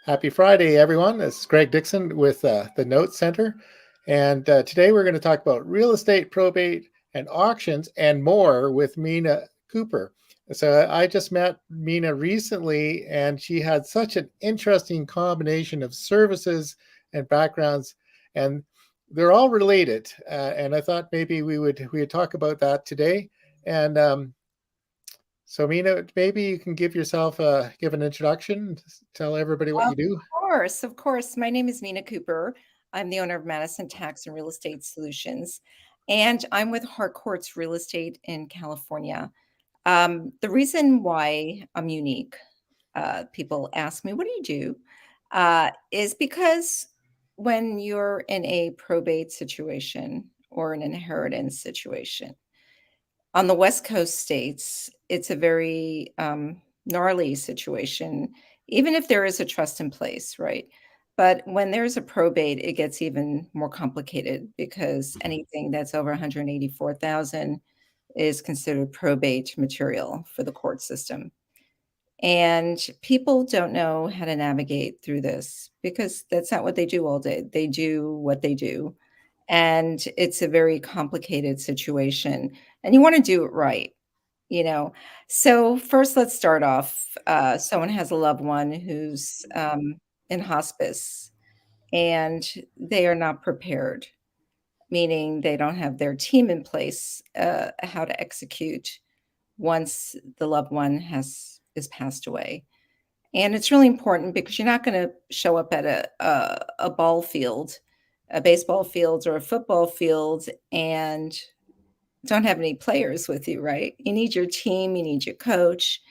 Happy Friday, everyone. This is Greg Dixon with the Note Center. And today we're going to talk about real estate, probate, and auctions and more with Mina Kuper. So I just met Mina recently, and she had such an interesting combination of services and backgrounds, and they're all related. And I thought maybe we would talk about that today. And so, Mina, maybe you can give an introduction, tell everybody what Of you do. of course. My name is Mina Kuper. I'm the owner of Madison Tax and Real Estate Solutions, and I'm with Harcourts Real Estate in California. The reason why I'm unique, people ask me, "What do you do?" Is because when you're in a probate situation or an inheritance situation, on the West Coast states, it's a very gnarly situation, even if there is a trust in place, right? But when there's a probate, it gets even more complicated because anything that's over 184,000 is considered probate material for the court system. And people don't know how to navigate through this because that's not what they do all day. They do what they do. And it's a very complicated situation. And you want to do it right, you know. So, first, let's start off. Someone has a loved one who's in hospice and they are not prepared, meaning they don't have their team in place, how to execute once the loved one has is passed away. And it's really important because you're not gonna show up at a ball field, a baseball field or a football field, and don't have any players with you, right? You need your team, you need your coach,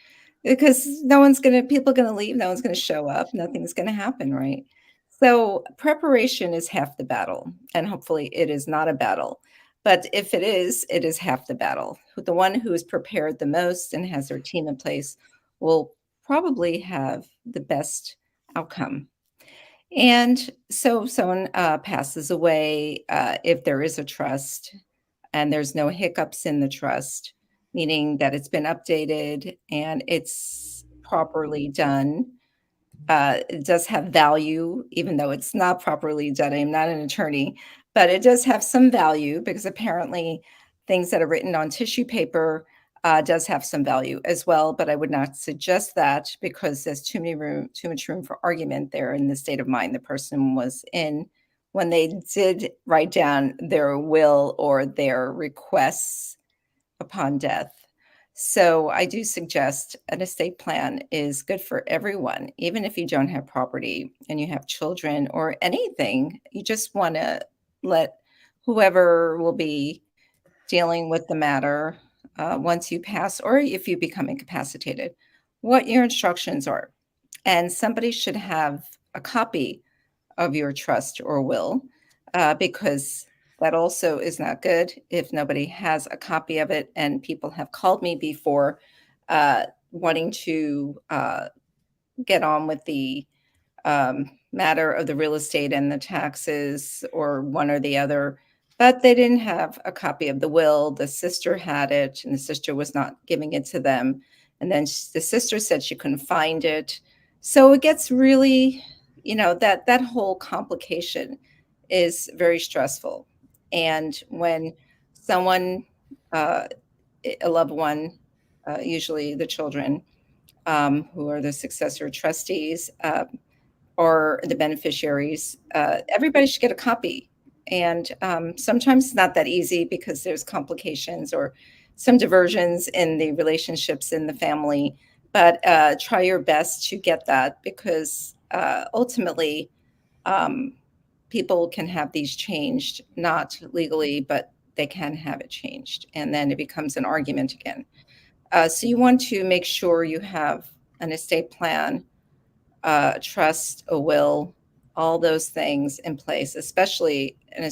because no one's gonna people are gonna leave, no one's gonna show up, nothing's gonna happen, right? So, preparation is half the battle, and hopefully it is not a battle. But if it is half the battle. The one who is prepared the most and has their team in place will probably have the best outcome. And so if someone passes away, if there is a trust and there's no hiccups in the trust, meaning that it's been updated and it's properly done, it does have value, even though it's not properly done. I'm not an attorney, but it does have some value because apparently things that are written on tissue paper does have some value as well. But I would not suggest that because there's too much room for argument there in the state of mind the person was in when they did write down their will or their requests upon death. So I do suggest an estate plan is good for everyone, even if you don't have property and you have children or anything. You just want to let whoever will be dealing with the matter once you pass or if you become incapacitated, what your instructions are. And somebody should have a copy of your trust or will, because that also is not good if nobody has a copy of it. And people have called me before wanting to get on with the matter of the real estate and the taxes or one or the other, but they didn't have a copy of the will. The sister had it, and the sister was not giving it to them. And then the sister said she couldn't find it. So it gets really, that whole complication is very stressful. And when someone, uh, a loved one, usually the children, who are the successor trustees, or the beneficiaries, everybody should get a copy. And sometimes it's not that easy because there's complications or some diversions in the relationships in the family. But try your best to get that because ultimately, um, people can have these changed, not legally, but they can have it changed. And then it becomes an argument again. So you want to make sure you have an estate plan, trust, a will, all those things in place, especially in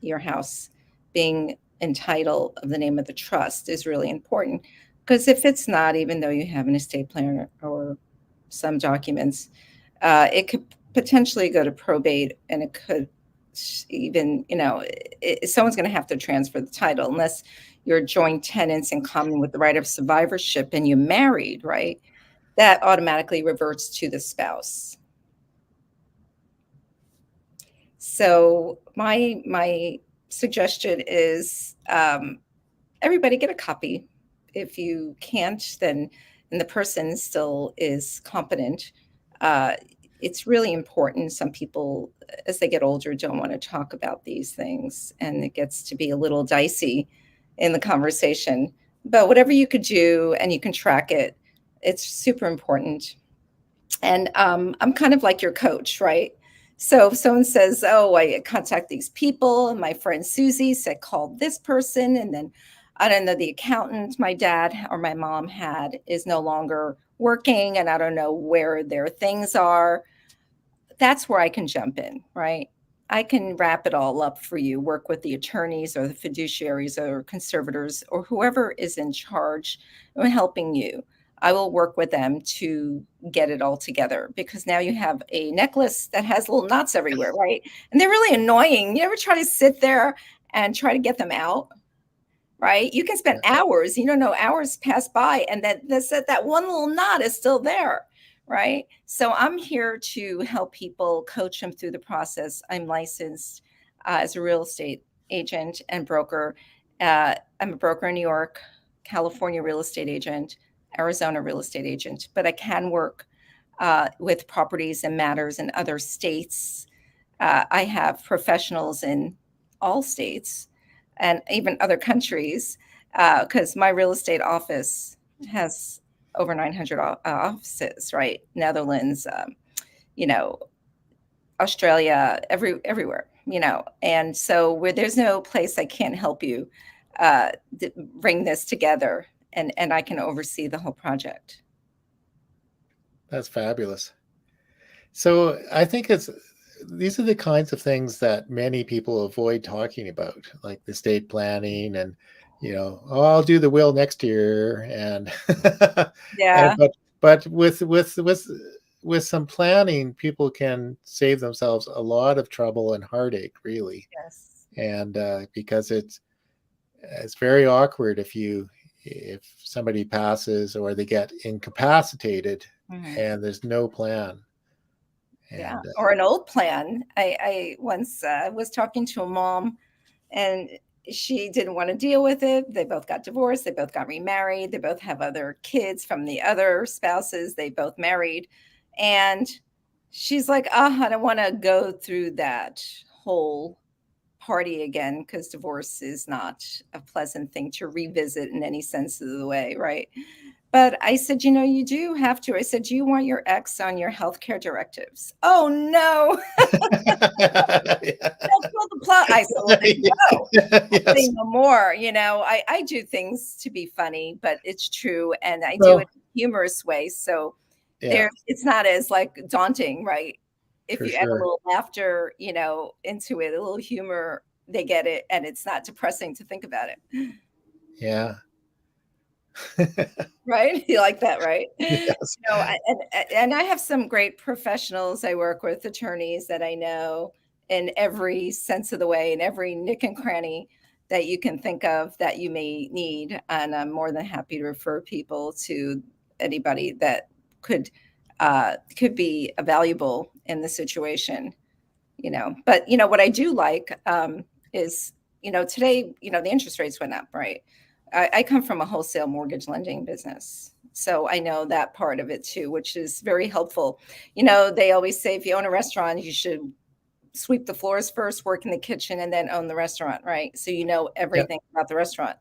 your house being in title of the name of the trust is really important. Because if it's not, even though you have an estate plan or some documents, it could potentially go to probate and it could even, someone's going to have to transfer the title unless you're joint tenants in common with the right of survivorship and you're married, right? That automatically reverts to the spouse. So my suggestion is everybody get a copy. If you can't, then and the person still is competent. Uh, it's really important. Some people, as they get older, don't want to talk about these things, and it gets to be a little dicey in the conversation. But whatever you could do and you can track it, it's super important. And I'm kind of like your coach, right? So if someone says, "Oh, I contact these people," and my friend Susie said, "Call this person," and then I don't know, the accountant my dad or my mom had is no longer working, and I don't know where their things are, that's where I can jump in, right? I can wrap it all up for you, work with the attorneys or the fiduciaries or conservators or whoever is in charge of helping you. I will work with them to get it all together because now you have a necklace that has little knots everywhere, right? And they're really annoying. You ever try to sit there and try to get them out? Right? You can spend Yeah. hours, you don't know, hours pass by, and that one little knot is still there, right? So I'm here to help people, coach them through the process. I'm licensed as a real estate agent and broker. I'm a broker in New York, California real estate agent, Arizona real estate agent, but I can work with properties and matters in other states. I have professionals in all states and even other countries because my real estate office has over 900 offices, right? Netherlands, you know, Australia, everywhere, and so where there's no place I can't help you uh, bring this together, and I can oversee the whole project. That's fabulous. So I think these are the kinds of things that many people avoid talking about, like the estate planning and, oh, I'll do the will next year, and and Yeah. but with some planning, people can save themselves a lot of trouble and heartache, really. Yes. And because it's very awkward if somebody passes or they get incapacitated Mhm. and there's no plan. Yeah, And or an old plan. I once was talking to a mom, and she didn't want to deal with it. They both got divorced. They both got remarried. They both have other kids from the other spouses. They both married, and she's like, "Oh, I don't want to go through that whole party again because divorce is not a pleasant thing to revisit in any sense of the way, right?" But I said, you do have to. I said, do you want your ex on your healthcare directives? Oh, no. yeah. They'll pull the plug. I said, well, then no. I say Yes. no more. I do things to be funny, but it's true. And I do it Well, in a humorous way. So yeah, it's not as like daunting, right? If for you add a sure. little laughter, into it, a little humor, they get it. And it's not depressing to think about it. Yeah. Right? You like that, right? Yes. And I have some great professionals I work with, attorneys that I know in every sense of the way, in every nick and cranny that you can think of that you may need, and I'm more than happy to refer people to anybody that could be valuable in the situation. But what I do like is today the interest rates went up, right? I come from a wholesale mortgage lending business, so I know that part of it too, which is very helpful. They always say if you own a restaurant, you should sweep the floors first, work in the kitchen, and then own the restaurant, right? So you know Yeah. everything about the restaurant.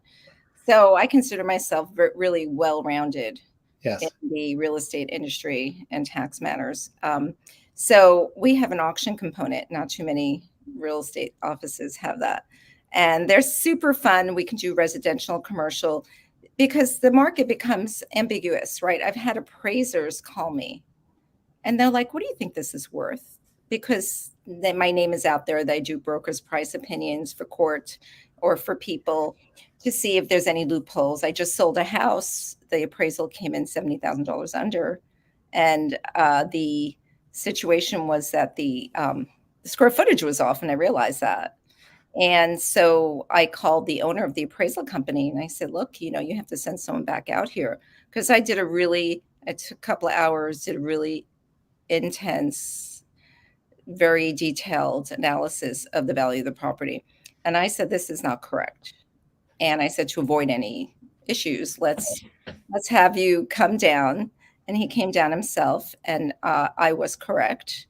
So I consider myself really well rounded in Yes. the real estate industry and tax matters. So we have an auction component. Not too many real estate offices have that. And they're super fun. We can do residential, commercial, because the market becomes ambiguous, right? I've had appraisers call me and they're like, what do you think this is worth? Because my name is out there. They do brokers' price opinions for court or for people to see if there's any loopholes. I just sold a house. The appraisal came in $70,000 under. And the situation was that the square footage was off, and I realized that. And so I called the owner of the appraisal company and I said, look, you have to send someone back out here because I took a couple of hours, did a really intense very detailed analysis of the value of the property. And I said, this is not correct. And I said, to avoid any issues, let's have you come down. And he came down himself, and I was correct,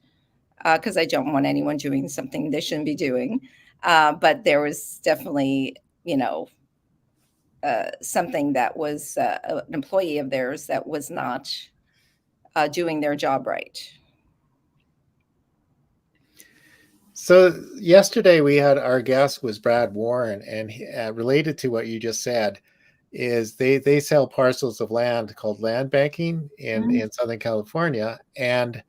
because I don't want anyone doing something they shouldn't be doing. But there was definitely, something that was an employee of theirs that was not doing their job right. So yesterday we had our guest was Brad Warren, and related to what you just said, is they sell parcels of land called land banking in Southern California, and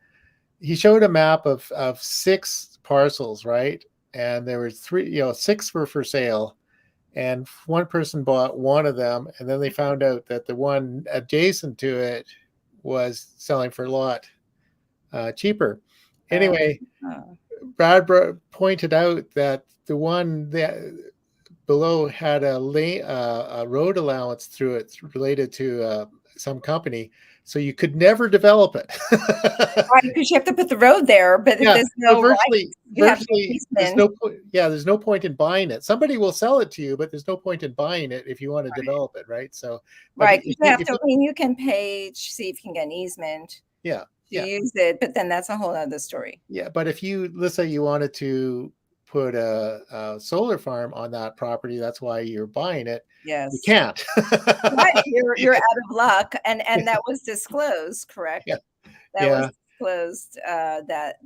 he showed a map of 6 parcels, right? And there were 6 were for sale, and one person bought one of them, and then they found out that the one adjacent to it was selling for a lot cheaper. Anyway, Brad pointed out that the one that below had a road allowance through it related to some company, so you could never develop it. Right, because you have to put the road there, but if Yeah, there's so no right, you have no there's easement. no point. Yeah, there's no point in buying it. Somebody will sell it to you, but there's no point in buying it if you want to develop it, right? So, but Right, because you have to, I mean, you can pay, see if you can get an easement yeah, to yeah, use it, but then that's a whole other story. yeah. But if let's say you wanted to put a solar farm on that property, that's why you're buying it. You Yes. can't. Right, you're out of luck, and that was disclosed, Yeah, correct? That was yeah, disclosed, that,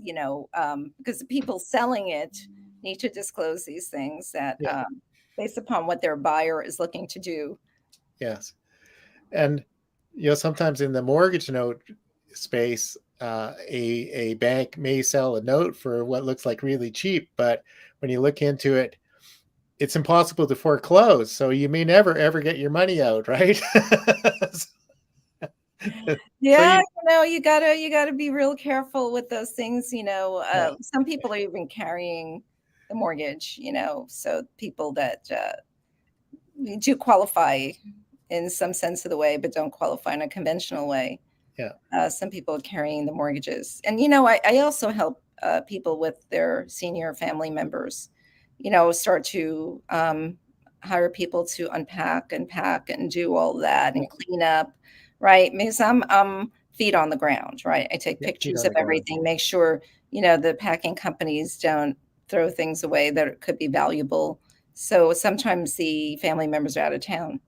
because the people selling it need to disclose these things that, yeah, based upon what their buyer is looking to do. yes. And sometimes in the mortgage note space, a bank may sell a note for what looks like really cheap, but when you look into it, it's impossible to foreclose. So you may never ever get your money out, right? So Yeah, you gotta be real careful with those things, yeah, some people are even carrying the mortgage, so people that, do qualify in some sense of the way, but don't qualify in a conventional way. yeah, Some people are carrying the mortgages. And, I also help people with their senior family members, start to hire people to unpack and pack and do all that yeah, and clean up, right? Because I'm feet on the ground, right? I take yeah. Feet pictures on of the ground. everything, make sure, the packing companies don't throw things away that could be valuable. So sometimes the family members are out of town,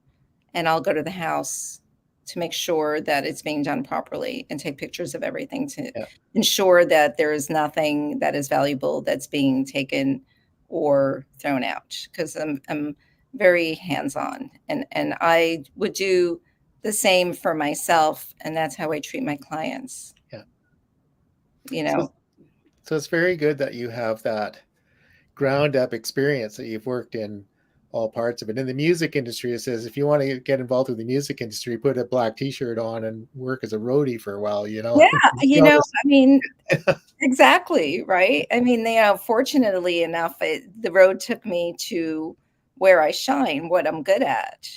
and I'll go to the house to make sure that it's being done properly and take pictures of everything to Yeah, ensure that there is nothing that is valuable that's being taken or thrown out, because I'm very hands-on, and I would do the same for myself, and that's how I treat my clients. yeah. You So, know, so it's very good that you have that ground up experience that you've worked in all parts of it. In the music industry, it says if you want to get involved with the music industry, put a black t-shirt on and work as a roadie for a while, yeah, You know this. I mean, exactly, right? I mean, fortunately enough, the road took me to where I shine, what I'm good at,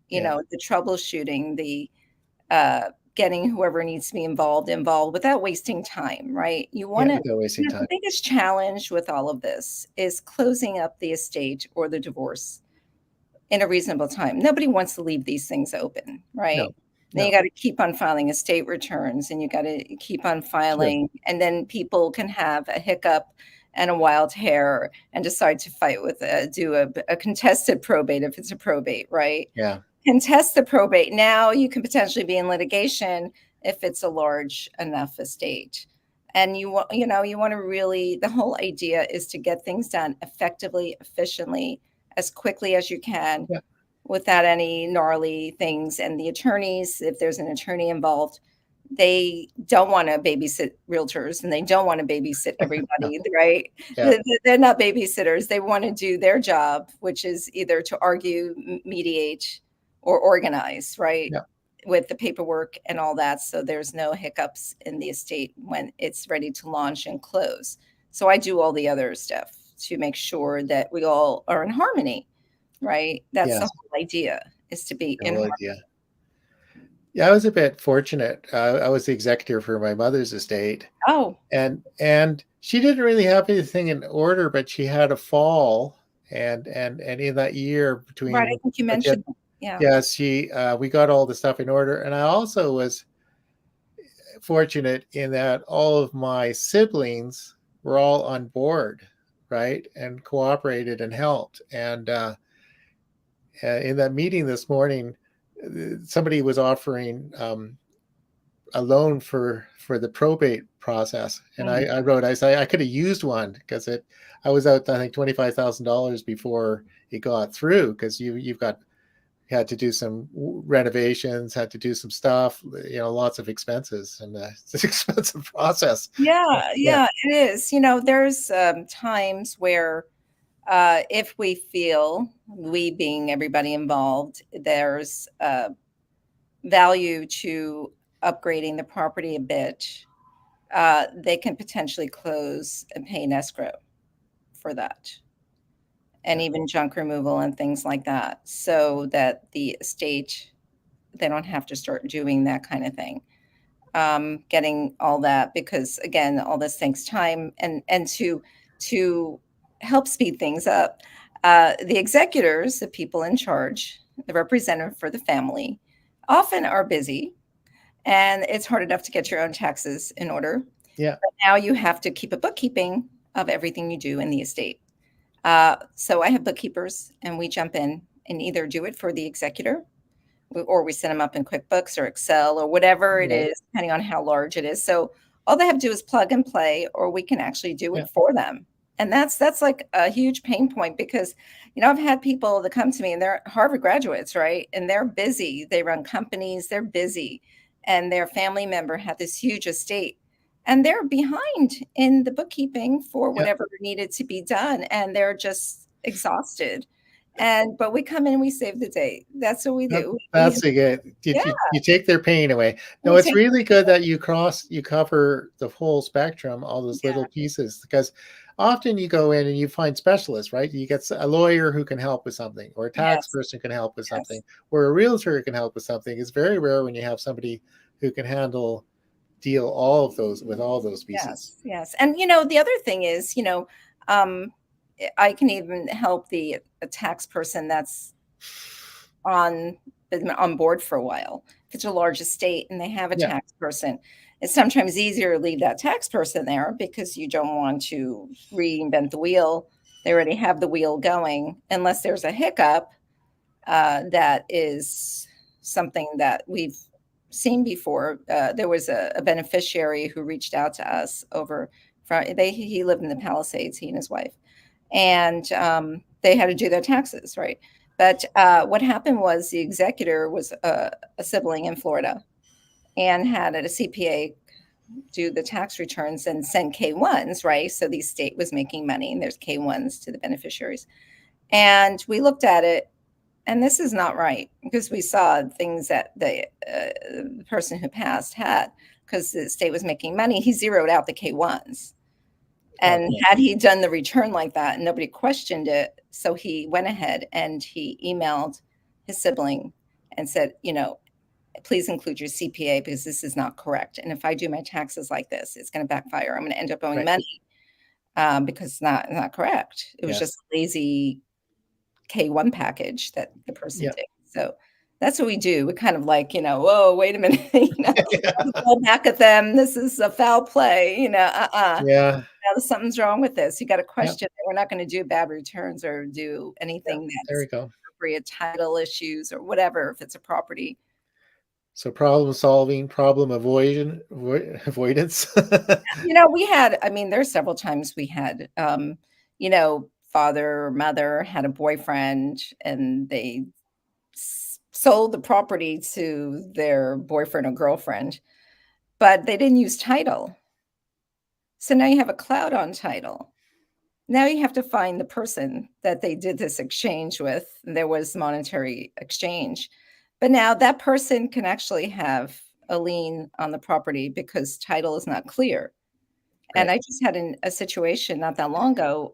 Yeah, the troubleshooting, the getting whoever needs to be involved without wasting time, right? yeah, without wasting The time. biggest challenge with all of this is closing up the estate or the divorce in a reasonable time. Nobody wants to leave these things open, right? No, Then you no, got to keep on filing estate returns, and you got to keep on true. filing, and then people can have a hiccup and a wild hair and decide to fight with do a contested probate if it's a probate, right? Yeah, Contest the probate. Now you can potentially be in litigation if it's a large enough estate. And you want to really, the whole idea is to get things done effectively, efficiently, as quickly as you can yeah, without any gnarly things. And the attorneys, if there's an attorney involved, they don't want to babysit realtors, and they don't want to babysit no, everybody, right? yeah, They're not babysitters. They want to do their job, which is either to argue, mediate, or organize, right? yeah, With the paperwork and all that. So there's no hiccups in the estate when it's ready to launch and close. So I do all the other stuff to make sure that we all are in harmony, right? That's the yes, whole idea, is to be the in whole harmony. idea. Yeah, I was a bit fortunate. I was the executor for my mother's estate, Oh, and she didn't really have anything in order, but she had a fall, and in that year right, I between, think you like, mentioned that. Yeah. yeah, we got all the stuff in order, and I also was fortunate in that all of my siblings were all on board, right, and cooperated and helped. And in that meeting this morning, somebody was offering a loan for the probate process, and Mhm. I wrote, I said I could have used one because it I was out, I think, $25,000 before it got through, because you've got had to do some renovations, had to do some stuff, lots of expenses, and it's an expensive process. Yeah, Yeah, yeah, it is. There's, times where, if we feel, we being everybody involved, there's, value to upgrading the property a bit, they can potentially close and pay an escrow for that, and yeah, even junk removal and things like that, so that the estate, they don't have to start doing that kind of thing. Getting all that, because again, all this takes time, and to help speed things up, the executors, the people in charge, the representative for the family, often are busy, and it's hard enough to get your own taxes in order. yeah, But now you have to keep a bookkeeping of everything you do in the estate. So I have bookkeepers, and we jump in and either do it for the executor, or we set them up in QuickBooks or Excel or whatever it right, is, depending on how large it is. So all they have to do is plug and play, or we can actually do yeah, it for them. And that's like a huge pain point, because I've had people that come to me and they're Harvard graduates, right? And they're busy. They run companies, they're busy, and their family member had this huge estate. And they're behind in the bookkeeping for yeah. whatever needed to be done. And they're just exhausted. But we come in and we save the day. That's what we do. That's a good. Yeah, You take their pain away. No, we it's take really good that you cover the whole spectrum, all those little yeah, pieces, because often you go in and you find specialists, right? You get a lawyer who can help with something, or a tax yes, person can help with something, yes, or a realtor can help with something. It's very rare when you have somebody who can deal all of those with all those pieces. yes, yes. And the other thing is, um, I can even help a tax person that's on been on board for a while. If it's a large estate and they have a Yeah, tax person, it's sometimes easier to leave that tax person there because you don't want to reinvent the wheel. They already have the wheel going, unless there's a hiccup that is something that we've seen before. There was a beneficiary who reached out to us over from he lived in the Palisades, he and his wife, and they had to do their taxes, right? But what happened was the executor was a sibling in Florida and had a CPA do the tax returns and send K-1s, right? So the state was making money, and there's K-1s to the beneficiaries. And we looked at it, and this is not right, because we saw things that the person who passed had, because the state was making money. He zeroed out the K-1s. And okay, had he done the return like that and nobody questioned it, so he went ahead and he emailed his sibling and said, please include your CPA, because this is not correct. And if I do my taxes like this, it's going to backfire. I'm going to end up owing right, money, because it's not correct. It was just yes, a lazy K-1 package that the person yeah, did. So that's what we do. We kind of like, whoa, wait a minute, yeah, go back at them. This is a foul play, yeah, Now something's wrong with this. You got to yeah, question it. We're not going to do bad returns or do yeah. anything There that's we go. appropriate, title issues or whatever, if it's a property. So problem solving, problem avoidance. I mean, there's several times we had, father or mother had a boyfriend, and they sold the property to their boyfriend or girlfriend, but they didn't use title. So now you have a cloud on title. Now you have to find the person that they did this exchange with. There was monetary exchange. But now that person can actually have a lien on the property because title is not clear. And Right. I just had a situation not that long ago.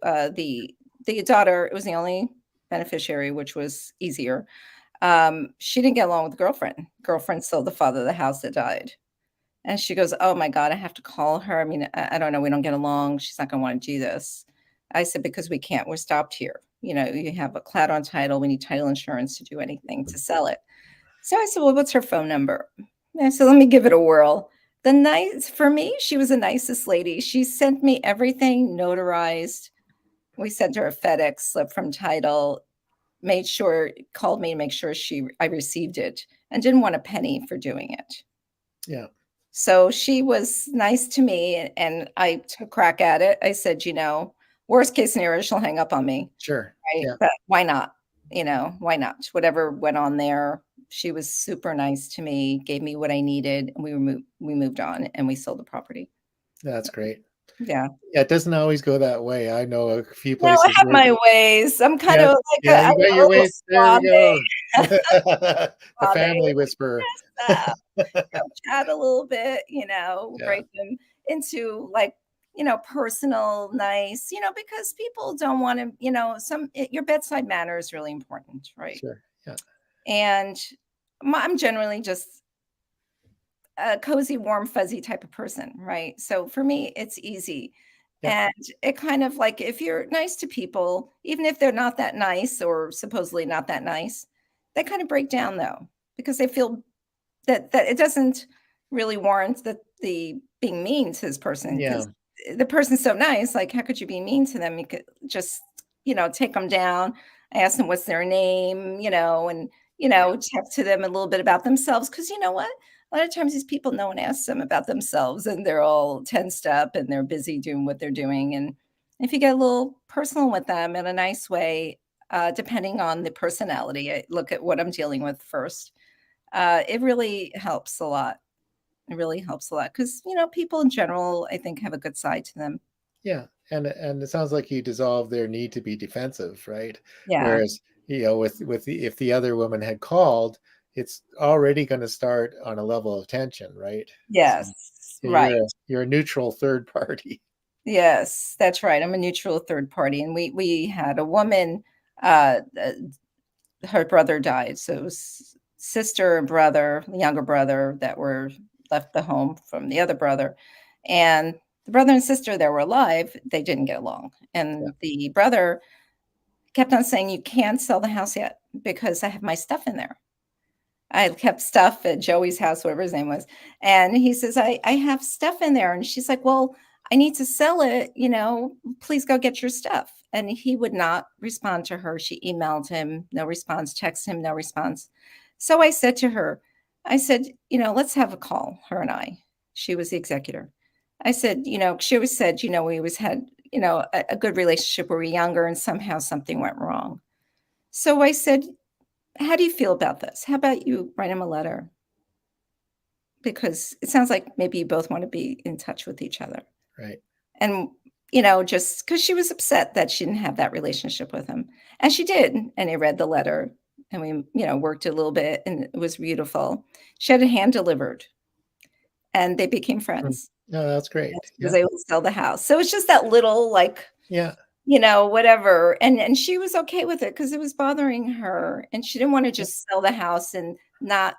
The daughter, it was the only beneficiary, which was easier. She didn't get along with the girlfriend. Girlfriend sold the father of the house that died. And she goes, "Oh my God, I have to call her. I mean, I don't know. We don't get along. She's not going to want to do this." I said, "Because we can't. We're stopped here. You have a cloud on title. We need title insurance to do anything to sell it." So I said, "Well, what's her phone number?" And I said, "Let me give it a whirl." For me, she was the nicest lady. She sent me everything notarized. We sent her a FedEx slip from title, made sure, called me to make sure I received it, and didn't want a penny for doing it. Yeah. So she was nice to me, and I took a crack at it. I said, worst case scenario, she'll hang up on me, Sure. right? Yeah. But why not? Why not? Whatever went on there, she was super nice to me, gave me what I needed, and we moved on and we sold the property. That's great. Yeah. Yeah, it doesn't always go that way. I know a few No, I places have where my ways. I'm kind yeah, of like yeah, I'm you got a your little ways. There we suave, go. The suave. family whisperer. Yes, chat a little bit, Yeah, break them into like, personal, nice, because people don't want to, your bedside manner is really important, right? sure. Yeah, And I'm generally just a cozy, warm, fuzzy type of person, right? So for me, it's easy. yeah, And it kind of like if you're nice to people, even if they're not that nice or supposedly not that nice, they kind of break down though, because they feel that it doesn't really warrant the being mean to this person yeah, because the person's so nice. Like, how could you be mean to them? You could just, take them down. I ask them what's their name, and talk to them a little bit about themselves. Because you know what? A lot of times these people, no one asks them about themselves, and they're all tensed up and they're busy doing what they're doing. And if you get a little personal with them in a nice way, depending on the personality, I look at what I'm dealing with first. It really helps a lot. It really helps a lot because, people in general, I think, have a good side to them. yeah. And it sounds like you dissolve their need to be defensive, right? Yeah. Whereas, if the other woman had called, it's already going to start on a level of tension, right? So Yes. yeah, Right. you're a neutral third party. Yes, that's right. I'm a neutral third party, and we had a woman, her brother died, so it was sister and brother, the younger brother that were left the home from the other brother, and the brother and sister that were alive, they didn't get along, Yeah. and the brother kept on saying, "You can't sell the house yet because I have my stuff in there." I kept stuff at Joey's house, whatever his name was, and he says, "I have stuff in there," and she's like, "Well, I need to sell it, please go get your stuff." And he would not respond to her. She emailed him, no response, texted him, no response. So I said to her, I said, "Let's have a call, her and I." She was the executor. I said, she always said, we always had, a good relationship when we were younger and somehow something went wrong. So I said, "How do you feel about this? How about you write him a letter? Because it sounds like maybe you both want to be in touch with each other." Right. And, just because she was upset that she didn't have that relationship with him. And she did. And I read the letter and we, worked a little bit and it was beautiful. She had it hand delivered and they became Mm. friends. No, that's And great. she was Yeah. able to sell the house. So it's just that little like, Yeah. whatever. And she was okay with it because it was bothering her. And she didn't want to Yeah. just sell the house and not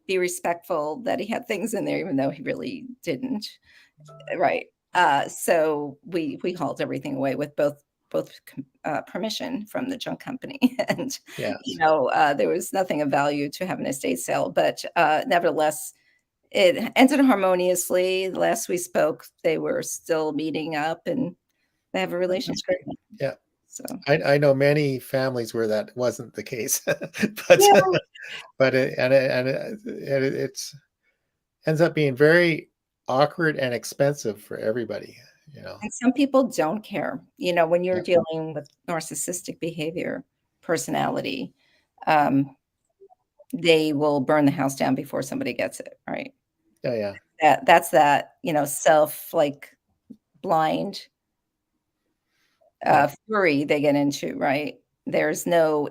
be respectful that he had things in there, even though he really didn't. Right. So we hauled everything away with both permission from the junk company, and Yes. there was nothing of value to have an estate sale, but nevertheless, it ended harmoniously. The last we spoke, they were still meeting up, and they have a That's relationship great. now. Yeah. So I know many families where that wasn't the case, but yeah, it's ends up being very awkward and expensive for everybody, you know. and some people don't care. When you're Yeah. dealing with narcissistic behavior, personality. Um, they will burn the house down before somebody gets it, right? Oh yeah. That's that, self, like, blind, Yeah. fury they get into, right? There's no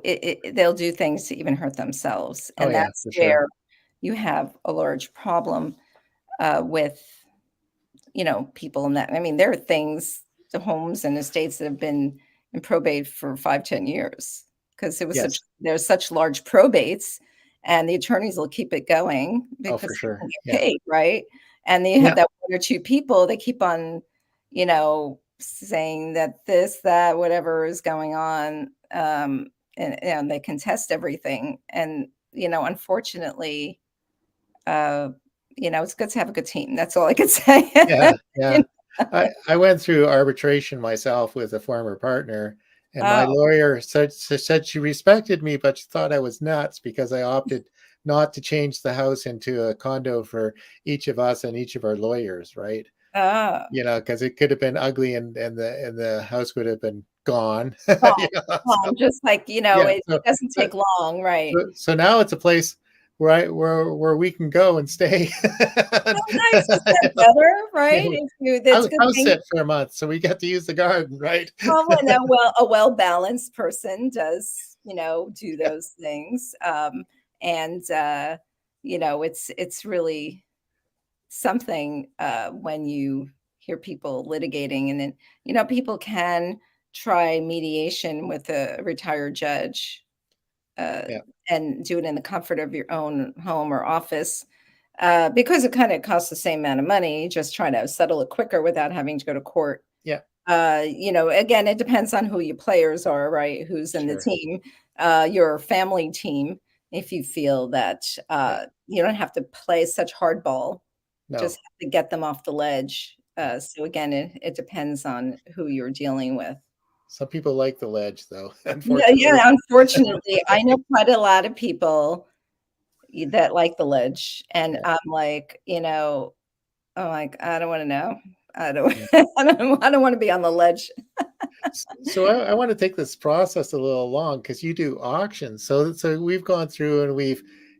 they'll do things to even hurt themselves, Oh and yeah, that's for sure. where you have a large problem, with, people in that I mean, there are things, the homes and estates that have been in probate for 5, 10 years because Yes. there's such large probates, and the attorneys will keep it going Oh, for because sure. people get Yeah. paid, right? And then you have Yeah. that one or two people that keep on, saying that this, that, whatever is going on, and they contest everything. And unfortunately, uh, it's good to have a good team. That's all I could say. Yeah. You Yeah. know? I went through arbitration myself with a former partner, and my Oh, lawyer said she respected me, but she thought I was nuts because I opted not to change the house into a condo for each of us and each of our lawyers, right? oh. Because it could have been ugly and the house would have been gone. Well, So just like, yeah, it doesn't so take long, right? so now it's a place where we can go and stay. Oh, nice. Isn't that better, Yeah, right? If you That's a good house thing. sit for a month, so we get to use the garden, right? Well, when a well-balanced person does, do Yeah, those things, and, it's really something, when you hear people litigating, and then, people can try mediation with a retired judge, uh, yeah, and do it in the comfort of your own home or office, because it kinda costs the same amount of money, just trying to settle it quicker without having to go to court. yeah, Again, it depends on who your players are, right? Who's in the sure. team, your family team, if you feel that, Yeah, you don't have to play such hardball, just no. have to get them off the ledge. Yeah. So again, it depends on who you're dealing with. Some people like the ledge, though, Yeah, unfortunately. yeah, unfortunately, I know quite a lot of people that like the ledge, and Yeah, I'm like, I'm like, "I don't wanna know. I don't yeah. I don't wanna be on the ledge." So I want to take this process a little along because you do auctions. So we've gone through and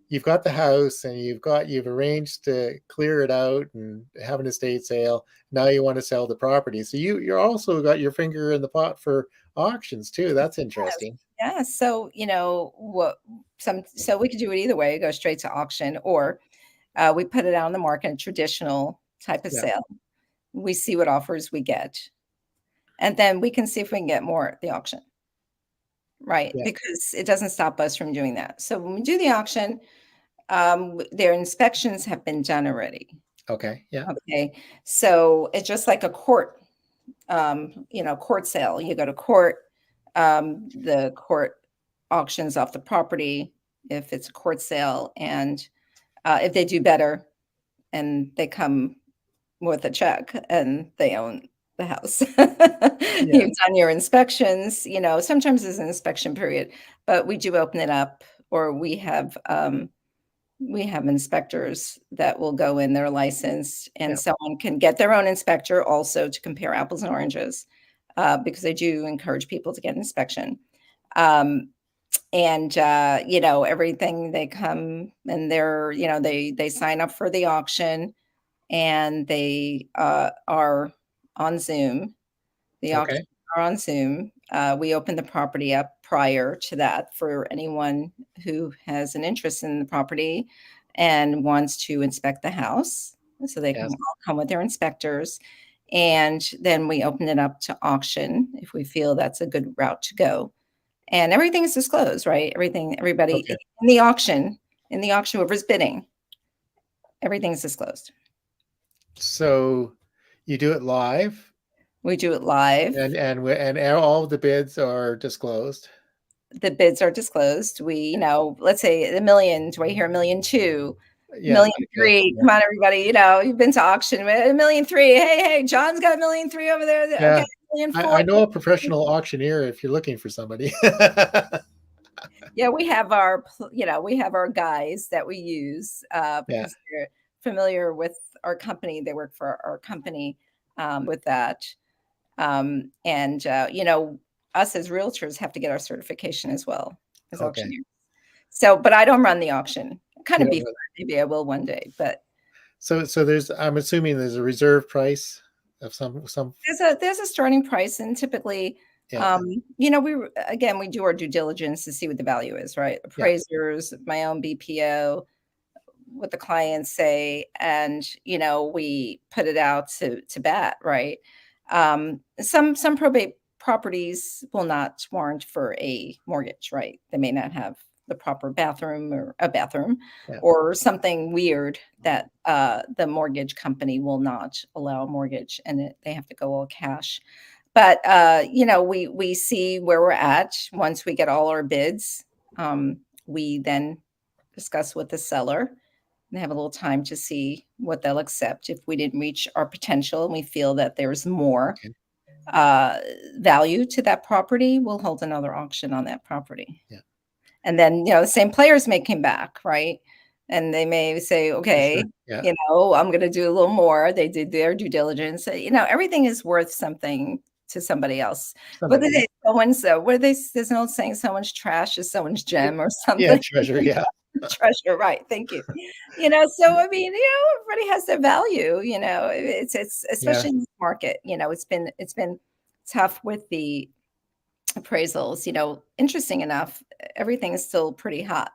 you've got the house and you've arranged to clear it out and have an estate sale. Now you want to sell the property. So you're also got your finger in the pot for auctions too. That's Yes. interesting. Yeah, so, we could do it either way, go straight to auction, or, we put it out on the market, a traditional type of Yeah. sale. We see what offers we get, and then we can see if we can get more at the auction, right? Yeah. Because it doesn't stop us from doing that. So when we do the auction, their inspections have been done already, Okay. Yeah. okay? So it's just like a court sale. You go to court, the court auctions off the property if it's a court sale, and if they do better and they come with a check and they own the house. Yeah. You've done your inspections, sometimes there's an inspection period, but we do open it up, or we have inspectors that will go in, they're licensed, and Yeah. someone can get their own inspector also to compare apples and oranges, because I do encourage people to get an inspection. Um, and everything, they come and they sign up for the auction, and they are on Zoom. The auctions Okay. are on Zoom. We open the property up prior to that for anyone who has an interest in the property and wants to inspect the house. So they can Yes. all come with their inspectors. And then we open it up to auction if we feel that's a good route to go. And everything is disclosed, right? Everybody Okay. in the auction, whoever's bidding, everything's disclosed. So you do it live We do it live. and all of the bids are disclosed. The bids are disclosed. Let's say a million. Do I hear a million two, Yeah. million Okay. three? Yeah. Come on, everybody. You've been to auction. A million three. Hey, hey, John's got a million three over there. Okay, Yeah. million I four. know a professional auctioneer if you're looking for somebody. Yeah, we have our guys that we use, Yeah. because they're familiar with our company. They work for our company, with that. And us as realtors have to get our certification as well as Okay. auctioneers. So, but I don't run the auction. Kind You of don't be fun. really. Maybe I will one day, but So there's I'm assuming there's a reserve price of some. there's a starting price, and typically, Yeah. we do our due diligence to see what the value is, right? Yeah. Appraisers, my own BPO, what the clients say, and we put it out to bat, right? Some probate properties will not warrant for a mortgage, right? They may not have the proper bathroom or a bathroom Yeah. or something weird that the mortgage company will not allow a mortgage and they have to go all cash. But we see where we're at once we get all our bids. We then discuss with the seller and have a little time to see what they'll accept. If we didn't reach our potential and we feel that there's more Okay. uh, value to that property, we'll hold another auction on that property. Yeah. And then, the same players may come back, right? And they may say, For sure. okay, Yeah. I'm going to do a little more. They did their due diligence. Everything is worth something to somebody else. What Somebody. they say, there's an old saying, someone's trash is someone's gem or Yeah. something. Treasure. Yeah. Treasure, right? Thank you. So I mean, everybody has their value. It's Yeah. especially in this market. It's been tough with the appraisals. Interesting enough, everything is still pretty hot,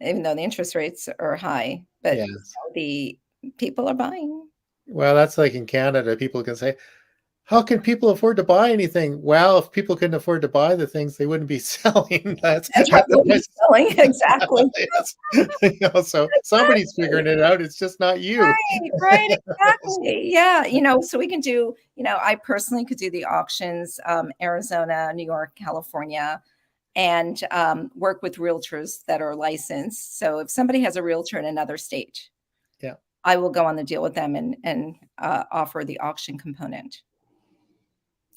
even though the interest rates are high. But Yes. the people are buying. Well, that's like in Canada. People can say, how can people afford to buy anything? Well, if people couldn't afford to buy the things, they wouldn't be selling. That's right. That's a What are nice. selling exactly. Yes. So somebody's figuring it out. It's just not you. Right, right, exactly. Yeah, so we can do, I personally could do the auctions, Arizona, New York, California, and work with realtors that are licensed. So if somebody has a realtor in another state, Yeah, I will go on the deal with them and offer the auction component.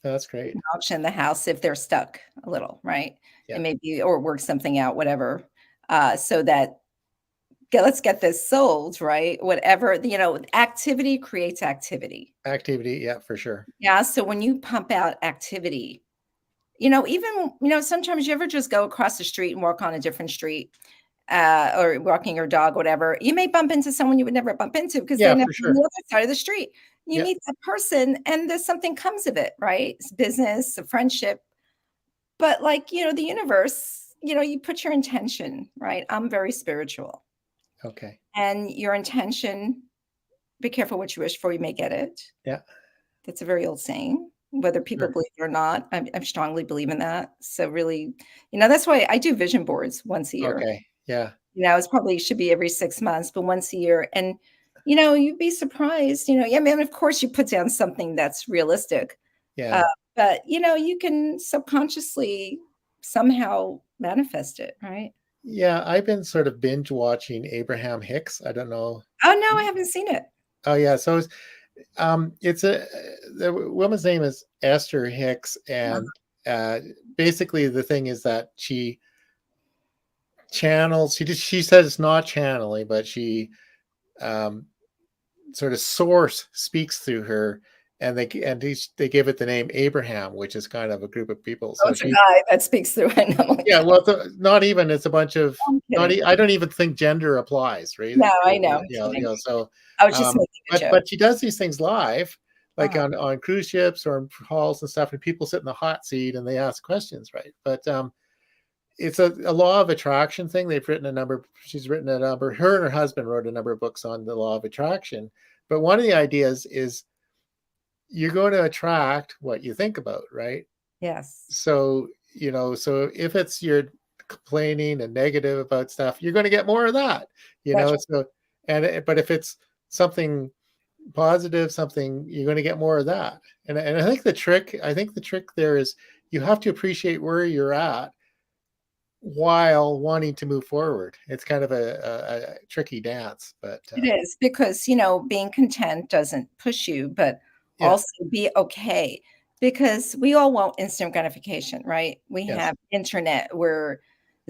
that's great. Auction the house if they're stuck a little, right? Yeah, And maybe or work something out, whatever, so that let's get this sold, right? Whatever, activity creates activity. activity. Yeah, for sure. Yeah. So when you pump out activity, even, sometimes you ever just go across the street and walk on a different street, or walking your dog, whatever, you may bump into someone you would never bump into because they're Yeah, never for on the sure. other side of the street. You Yeah, meet that person and there's something comes of it, right? It's business, a friendship. But like, the universe, you put your intention, right? I'm very spiritual. okay. And your intention, be careful what you wish for, you may get it. Yeah, That's a very old saying, whether people sure. believe it or not. I strongly believe in that. So really, that's why I do vision boards once a year. Okay. Yeah, It's probably should be every 6 months, but once a year. And, you'd be surprised, yeah, I mean, of course you put down something that's realistic. Uh, yeah, but, you can subconsciously somehow manifest it, right? yeah. I've been sort of binge watching Abraham Hicks. I don't know. Oh, no, I haven't seen it. Oh, yeah. So it's the woman's name is Esther Hicks, and uh, basically the thing is that she channels. She says it's not channeling, but she um, sort of source speaks through her, and they give it the name Abraham, which is kind of a group of people. Oh, So it's a she, guy that speaks through it. I'm like, yeah, well, not even. It's a bunch of I'm not. kidding. I don't even think gender applies, right? No, I know. I'm kidding. So, I was just making a joke. but she does these things live, like Uh-huh. on cruise ships or in halls and stuff, and people sit in the hot seat and they ask questions, right? But it's a law of attraction thing. They've written a number. She's written a number. Her and her husband wrote a number of books on the law of attraction. But one of the ideas is you're going to attract what you think about, right? Yes. So, so if it's you're complaining and negative about stuff, you're going to get more of that, That's right. So, but if it's something positive, something, you're going to get more of that. And I think the trick there is you have to appreciate where you're at while wanting to move forward. It's kind of a tricky dance, but It is because, being content doesn't push you, but yeah, also be okay because we all want instant gratification, right? We yes, have internet, we're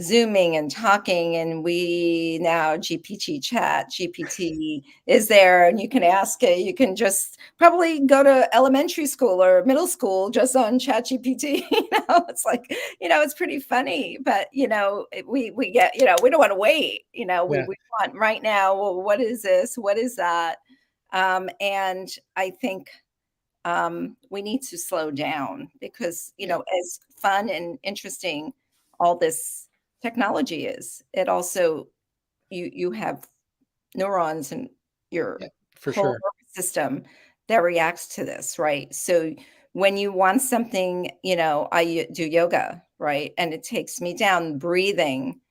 Zooming and talking, and we now GPT chat, GPT is there, and you can ask it. You can just probably go to elementary school or middle school just on chat GPT. It's like, it's pretty funny, but we get, we don't want to wait. yeah, We want right now. Well, what is this? What is that? And I think we need to slow down because yeah, as fun and interesting all this technology is, it also you have neurons in your yeah, for whole sure. nervous system that reacts to this, right? So when you want something, I do yoga, right? And it takes me down, breathing,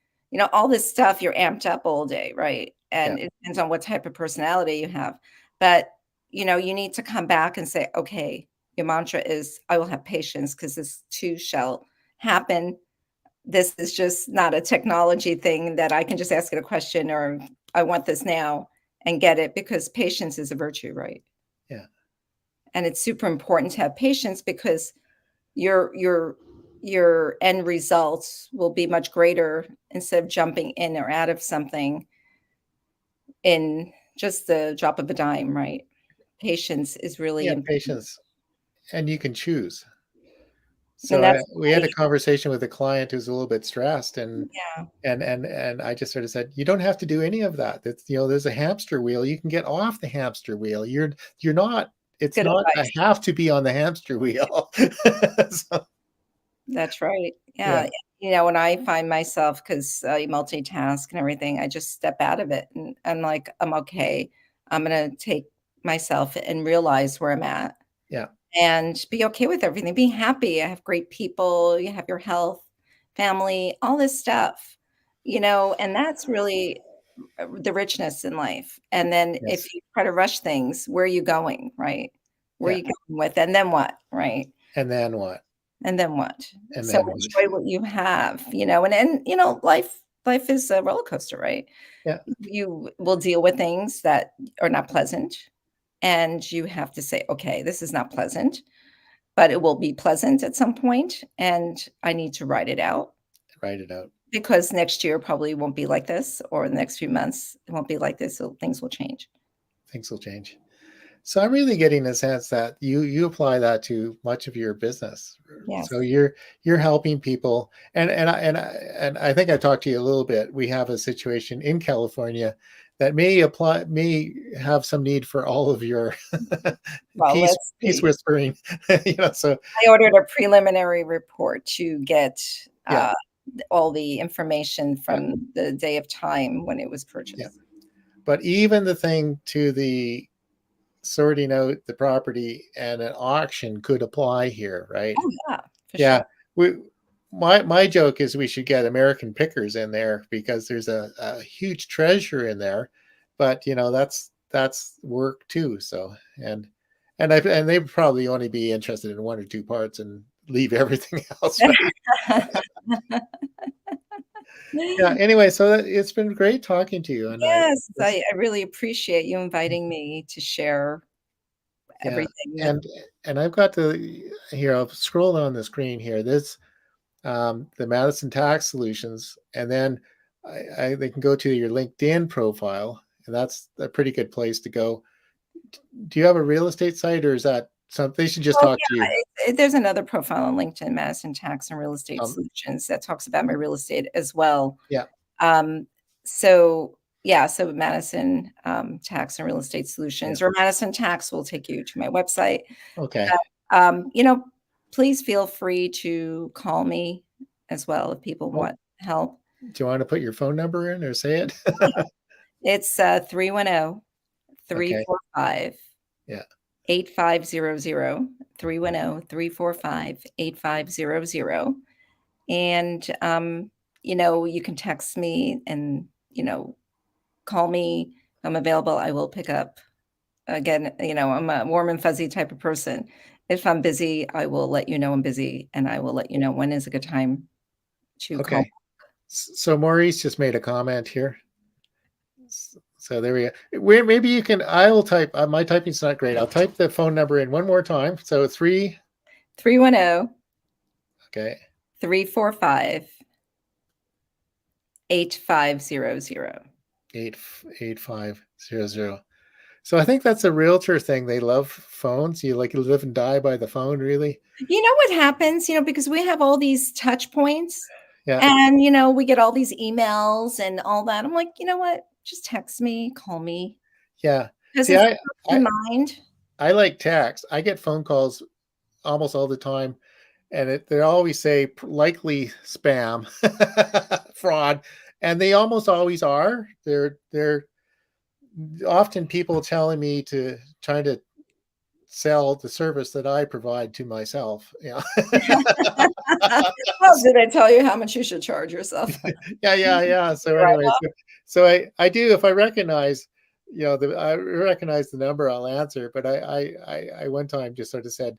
all this stuff, you're amped up all day, right? Yeah. And it depends on what type of personality you have. But, you need to come back and say, okay, your mantra is, I will have patience because this too shall happen. This is just not a technology thing that I can just ask it a question or I want this now and get it, because patience is a virtue, right? Yeah. And it's super important to have patience because your end results will be much greater instead of jumping in or out of something in just the drop of a dime, right? Patience is really Yeah. important. Patience. And you can choose. And So that's we why, had a conversation with a client who's a little bit stressed, and yeah, and I just sort of said, you don't have to do any of that. That's, there's a hamster wheel. You can get off the hamster wheel. You're not. It's good not a advice. have to be on the hamster wheel. So, That's right. yeah, Yeah. When I find myself, because you multitask and everything, I just step out of it and I'm like, I'm okay. I'm going to take myself and realize where I'm at yeah, and be okay with everything. Be happy. I have great people. You have your health, family, all this stuff, and that's really the richness in life. And then if yes, you try to rush things, where are you going? Right. Where are yeah. you going with? And then what? Right. And then what? And then what? And So then what? enjoy what you have, and life is a roller coaster, right? Yeah, You will deal with things that are not pleasant, and you have to say, "Okay, this is not pleasant, but it will be pleasant at some point, and I need to ride it out write it out. because next year probably won't be like this, or the next few months it won't be like this, so things will change." Things will change. So I'm really getting a sense that you apply that to much of your business. So Yes. you're helping people, and I think I talked to you a little bit. We have a situation in California that may have some need for all of your Well, peace let's peace see. whispering. So I ordered a preliminary report to get, yeah, uh all the information yeah, from the day of time when it was yeah. purchased. But even the thing to the sorting out the property and an auction could apply here, right? Oh, yeah, for Yeah, sure. we my joke is we should get American pickers in there because there's a huge treasure in there, but that's work too. So and they'd probably only be interested in one or two parts and leave everything else, right? Yeah. Anyway, so it's been great talking to you, and I Yes, this I really appreciate you inviting me to share yeah, everything with. and I've got to here. I'll scroll down the screen here. This the Madison Tax Solutions, and then they can go to your LinkedIn profile, and that's a pretty good place to go. Do you have a real estate site, or is that something they should just Well, talk to you? yeah, there's another profile on LinkedIn, Madison Tax and Real Estate Um, Solutions, that talks about my real estate as well. yeah, Um, so yeah, so Madison, Tax and Real Estate yeah, Solutions, or Madison Tax will take you to my website. okay. Um, you know, please feel free to call me as well if people Oh, want help. do you want to put your phone number in or say it? It's 310 Okay, 345 yeah, 8500, 310 345 8500. And, you can text me and, call me. If I'm available, I will pick up. Again, I'm a warm and fuzzy type of person. If I'm busy, I will let you know I'm busy, and I will let you know when is a good time to call. okay. So Maurice just made a comment here. So there we go. Maybe you can. I will type. My typing's not great. I'll type the phone number in one more time. So three. 310 Okay. 345 8500. 88500. So I think that's a realtor thing. They love phones. You like live and die by the phone, really? You know what happens, because we have all these touch points Yeah. and, we get all these emails and all that. I'm like, you know what? Just text me, call me, Yeah. because See, it's I in mind. I like text. I get phone calls almost all the time, and they always say likely spam, fraud, and they almost always are. They're often people telling me to try to sell the service that I provide to myself. Yeah. Oh, did I tell you how much you should charge yourself? Yeah. So Right anyway, off. so I do, if I recognize, I recognize the number, I'll answer. But I one time just sort of said,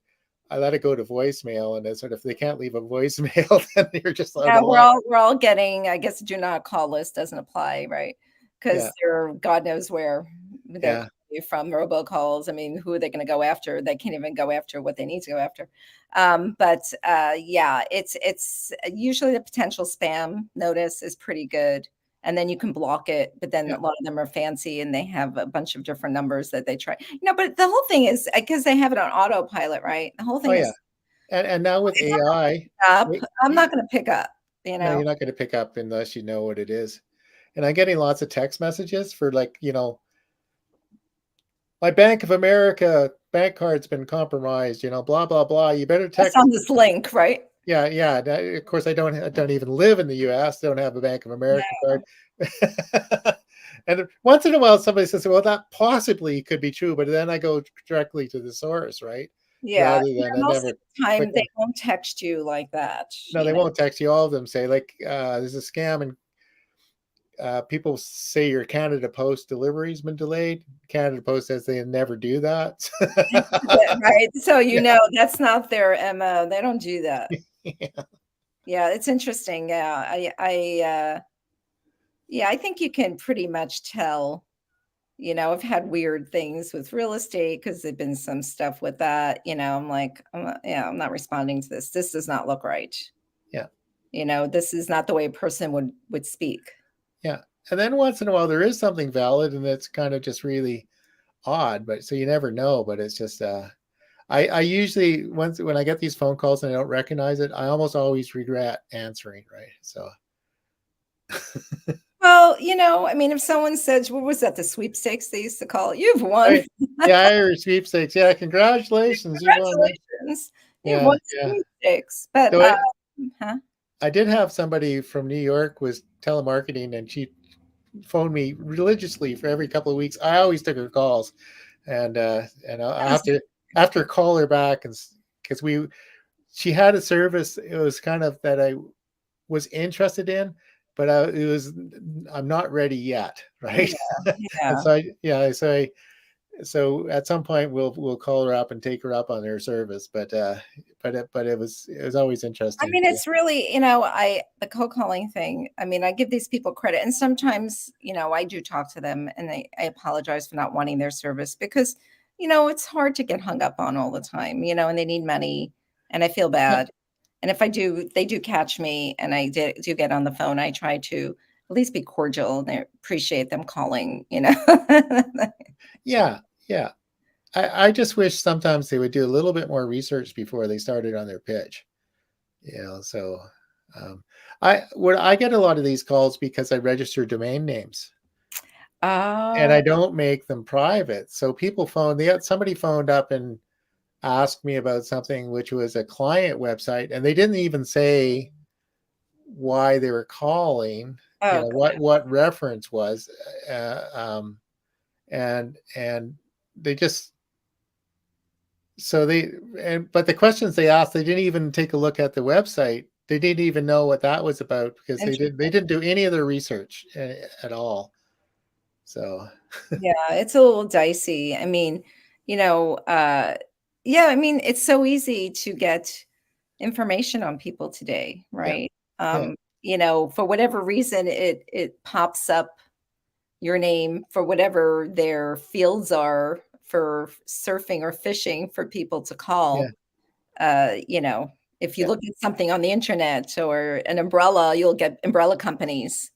I let it go to voicemail, and it's sort of, if they can't leave a voicemail, then you're just out Yeah, of luck. we're all getting, I guess, do not call list doesn't apply, right? Yeah, Because they're God knows where they're yeah, calling you from, robocalls. I mean, who are they gonna go after? They can't even go after what they need to go after. Yeah, it's usually the potential spam notice is pretty good, and then you can block it, but then yeah. a lot of them are fancy, and they have a bunch of different numbers that they try. But the whole thing is because they have it on autopilot, right? The whole Oh thing yeah, is and now with AI, up. y- I'm y- not gonna pick up, you no, know? you're not going to pick up unless you know what it is. And I'm getting lots of text messages for, like, my Bank of America bank card's been compromised, blah blah blah. You better That's text. on this link, right? Yeah. Of course, I don't even live in the U.S. Don't have a Bank of America card. And once in a while, somebody says, "Well, that possibly could be true," but then I go directly to the source, right? Yeah, Rather than, I most of never the click time, they on. won't text you like that, No, they won't text you. All of them say, like, there's a scam, and people say your Canada Post delivery's been delayed. Canada Post says they never do that. right? So, Yeah. that's not their MO, they don't do that. Yeah. Yeah, it's interesting, yeah, yeah, I think you can pretty much tell, I've had weird things with real estate because 'cause there've been some stuff with that, I'm like, I'm not responding to this, this does not look right, Yeah. this is not the way a person would speak. Yeah. And then once in a while there is something valid, and it's kind of just really odd, but so you never know. But it's just I usually, once when I get these phone calls and I don't recognize it, I almost always regret answering, right? So Well, I mean, if someone says, what was that, the sweepstakes they used to call it? You've won. right. Yeah, Irish sweepstakes. Yeah, congratulations. You've won that. Congratulations. You've Yeah, won yeah. sweepstakes. But So huh? I did have somebody from New York was telemarketing, and she phoned me religiously for every couple of weeks. I always took her calls, and I have to call her back, and because she had a service, it was kind of that I was interested in, but I'm not ready yet, right? Yeah, And yeah. so so at some point we'll call her up and take her up on her service, but it was always I interesting mean, to. it's really, the cold calling thing. I mean, I give these people credit. And sometimes, I do talk to them and I apologize for not wanting their service because, it's hard to get hung up on all the time, and they need money and I feel Yeah, bad. And if they do catch me and I do get on the phone, I try to at least be cordial and I appreciate them calling. yeah, yeah. I just wish sometimes they would do a little bit more research before they started on their pitch. So um, I get a lot of these calls because I register domain names, and Oh, I don't make them private. So people phone. They had somebody phoned up and asked me about something which was a client website, and they didn't even say why they were calling. oh, What reference was, uh, um, and they just so they and but the questions they asked, they didn't even take a look at the website. They didn't even know what that was about because they interesting. didn't do any of their research at all. So Yeah, it's a little dicey. I mean, you know, uh, yeah, I mean, it's so easy to get information on people today, yeah, right? yeah, For whatever reason, it pops up your name for whatever their fields are for surfing or fishing for people to yeah, call. If you yeah, look at something on the internet or an umbrella, you'll get umbrella companies.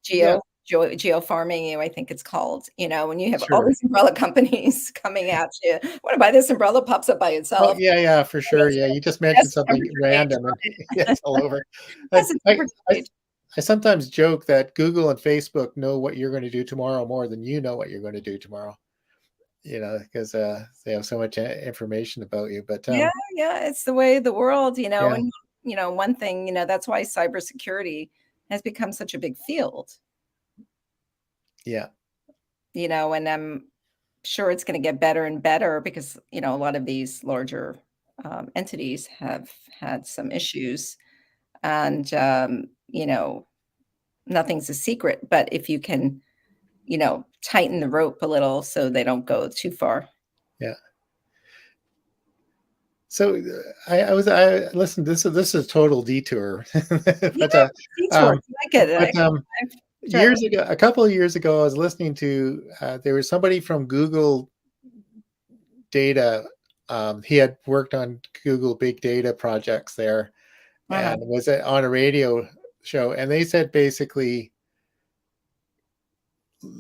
yeah. Geo farming, I think it's called, when you have all Sure. these umbrella companies coming at you. "Wanna buy this umbrella?" Pops up by Oh itself, yeah, for and sure. it's Yeah, got you just it mentioned has a something temperature gauge random, and on it. yeah, it's all over. I, Has a I, temperature I, gauge. I sometimes joke that Google and Facebook know what you're going to do tomorrow more than you know what you're going to do tomorrow. Because they have so much information about you. But Yeah, yeah, it's the way of the world, yeah, and, one thing, that's why cybersecurity has become such a big field, yeah, and, sure it's going to get better and better because, a lot of these larger entities have had some issues. And, nothing's a secret. But if you can, tighten the rope a little so they don't go too far. Yeah. So I listened. This is a total detour, Yeah, but detours. um, I like it. but I've tried. years ago, a couple of years ago, I was listening to there was somebody from Google Data. He had worked on Google big data projects there, Uh-huh. and was on a radio show. And they said basically,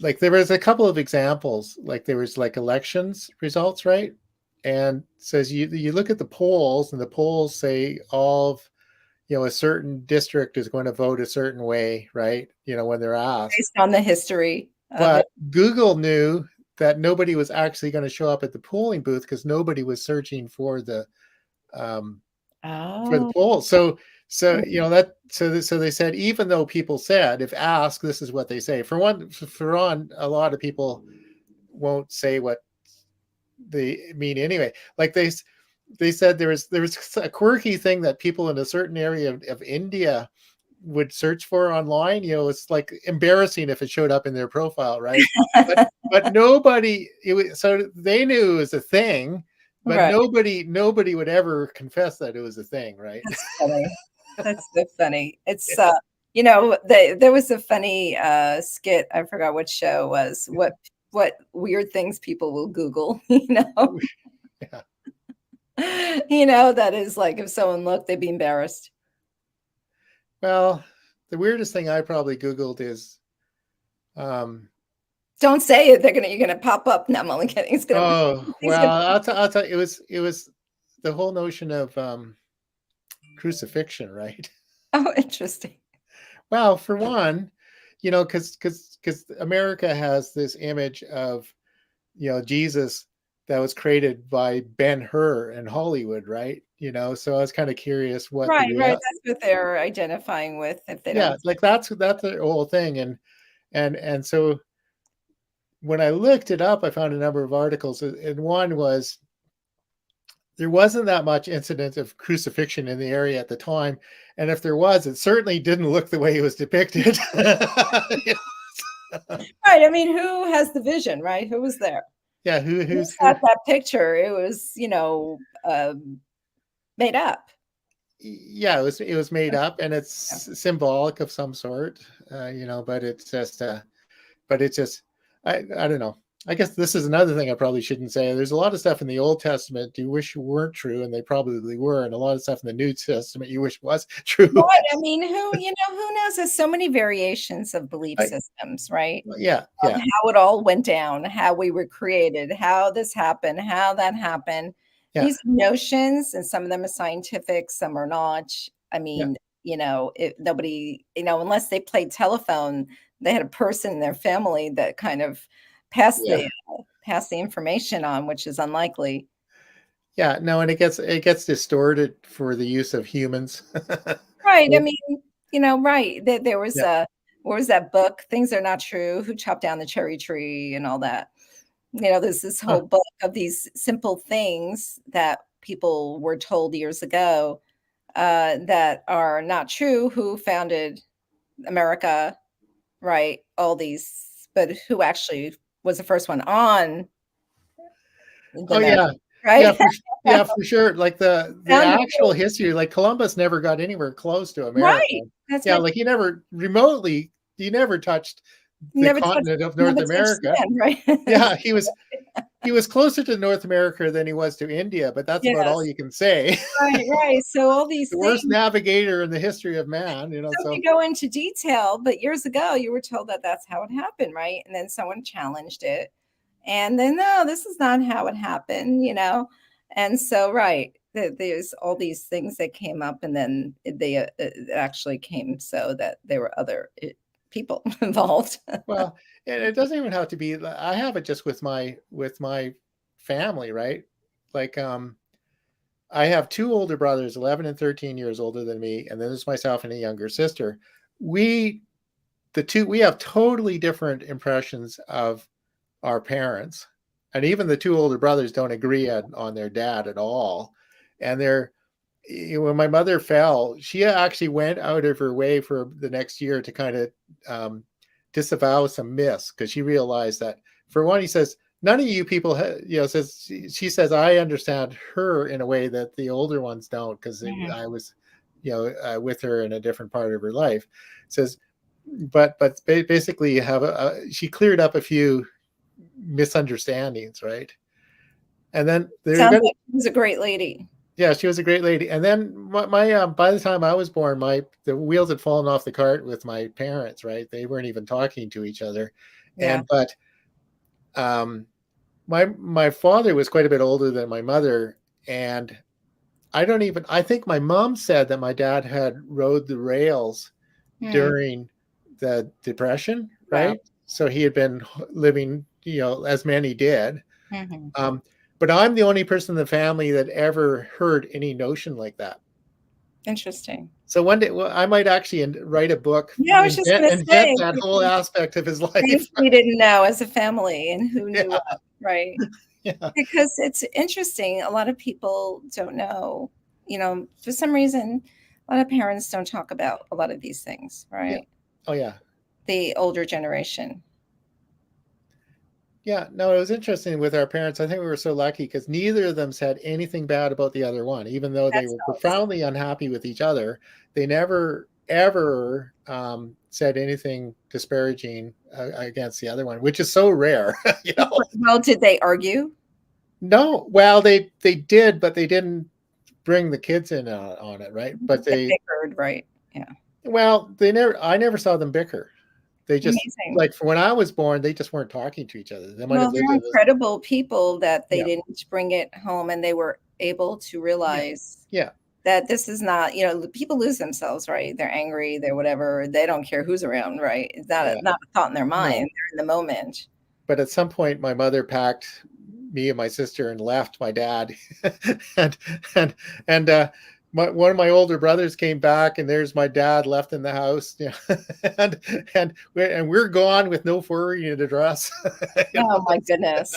like there was a couple of examples, like there was like elections results, right? And says you look at the polls, and the polls say all of a certain district is going to vote a certain way, right? When they're asked. Based on the history of it. But Google knew that nobody was actually going to show up at the polling booth because nobody was searching um, for the Oh. polls. So so they said, even though people said, if asked, this is what they say. For one, a lot of people won't say what they mean anyway. Like they said there was a quirky thing that people in a certain area of India would search for online. It's like embarrassing if it showed up in their profile, right? But nobody, so they knew it was a thing, but Right. nobody would ever confess that it was a thing, right? That's funny. That's so funny. It's, there was a funny, skit, I forgot what show it was, what weird things people will Google, Yeah. that is like if someone looked, they'd be embarrassed. Well, the weirdest thing I probably Googled is, um, Don't say it. You're gonna pop up. No, I'm only kidding. oh, He's gonna well, I'll tell you, it was the whole notion of crucifixion, right? Oh, interesting. Well, for one, because America has this image of Jesus that was created by Ben-Hur in Hollywood, right? So I was kind of curious what the Right, right. real, That's what they're identifying with if they yeah, don't. like that's the whole thing. And so when I looked it up, I found a number of articles, and one was there wasn't that much incident of crucifixion in the area at the time, and if there was, it certainly didn't look the way it was depicted. Right. I mean, who has the vision, right? Who was there? Yeah, Who who's who? got that picture? It was, made up. Yeah, it was made up, and it's Yeah. symbolic of some sort, but it's just I don't know. I guess this is another thing I probably shouldn't say. There's a lot of stuff in the Old Testament you wish weren't true, and they probably were, and a lot of stuff in the New Testament you wish was true. Right. I mean, who knows? There's so many variations of belief I, systems, right? yeah, Of yeah, how it all went down, how we were created, how this happened, how that happened. yeah, These notions, and some of them are scientific, some are not. I yeah, mean, nobody, unless they played telephone, they had a person in their family that kind of passed yeah, the information on, which is unlikely. yeah. No, and it gets distorted for the use of humans. Right. I mean, right. There was Yeah. a what was that book? Things Are Not True. Who chopped down the cherry tree and all that. There's this whole Huh. book of these simple things that people were told years ago that are not true. Who founded America, right? All these, but who actually was the first one on the Oh map, yeah, yeah, right? for sure. Like the Found actual history, like Columbus never got anywhere close to America. right. That's Yeah, right. like he never touched the continent of North Never touched America. land, right? Yeah, he was closer to North America than he was to India, but that's about all Yes. you can say. Right, right. So all these The worst things. navigator in the history of man. So if So you go into detail, but years ago, you were told that that's how it happened, right? And then someone challenged it, and then, "No, this is not how it happened." And so, right, there's all these things that came up, and then it actually came so that there were other people involved. well, and it doesn't even have to be. I have it just with my family, right? Like I have two older brothers, 11 and 13 years older than me, and then there's myself and a younger sister. We, we have totally different impressions of our parents. and even the two older brothers don't agree on their dad at all. And they're when my mother fell, she actually went out of her way for the next year to kind of um, disavow some myths, because she realized that, for one, he says, none of you people, says she says, I understand her in a way that the older ones don't, because Mhm. I was, with her in a different part of her life. Says, but basically, you have she cleared up a few misunderstandings, right? And then they're Sounds going to, like she was a great lady. yeah, she was a great lady. And then by the time I was born, the wheels had fallen off the cart with my parents, right? They weren't even talking to each other. Yeah. And but um my father was quite a bit older than my mother, and I think my mom said that my dad had rode the rails Hmm. during the Depression, Wow. right? So he had been living, as many did. Hmm. Um, but I'm the only person in the family that ever heard any notion like that. Interesting. So one day, well, I might actually write a book, Yeah, I was just going to invent say that whole aspect of his things life. we didn't know as a family and who knew Yeah, what, right? yeah, Because it's interesting. A lot of people don't know, for some reason, a lot of parents don't talk about a lot of these things, yeah. right? Oh yeah, The older generation. yeah. No, it was interesting with our parents. I think we were so lucky because neither of them said anything bad about the other one, even though they That's were nice. profoundly unhappy with each other. They never ever said anything disparaging against the other one, which is so rare, you know. Well, did they argue? No, well, they did, but they didn't bring the kids in on it, right? But They bickered, right? Yeah. I never saw them bicker. They just, Amazing. like, for when I was born, they just weren't talking to each other. They might Well, have lived they're in this. incredible people that they Yeah, didn't bring it home and they were able to yeah, realize yeah, that this is not, people lose themselves, right? They're angry, they're whatever. They don't care who's around, right? It's yeah. not a thought in their mind. No, They're in the moment. but at some point, my mother packed me and my sister and left my dad, and and and one of my older brothers came back, and there's my dad left in the house, and we're gone with no forwarding address. Oh my goodness.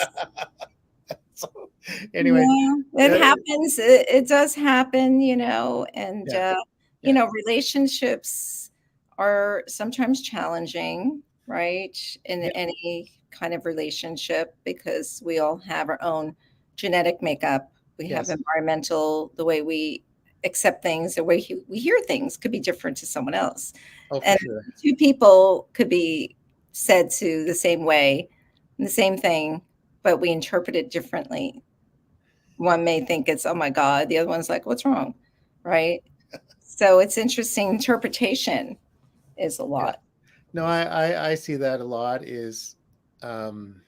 So anyway, Yeah, it uh, happens. It does happen, and yeah, yeah, relationships are sometimes challenging, right? In yeah. any kind of relationship, because we all have our own genetic makeup. We have Yes. environmental, the way we accept things, the way we hear things could be different to someone else. Oh, for And sure. two people could be said to the same way, the same thing, but we interpret it differently. One may think it's, "Oh my god," the other one's like, "What's wrong?" Right? So it's interesting. Interpretation is a Yeah. lot. No, I see that a lot is, um,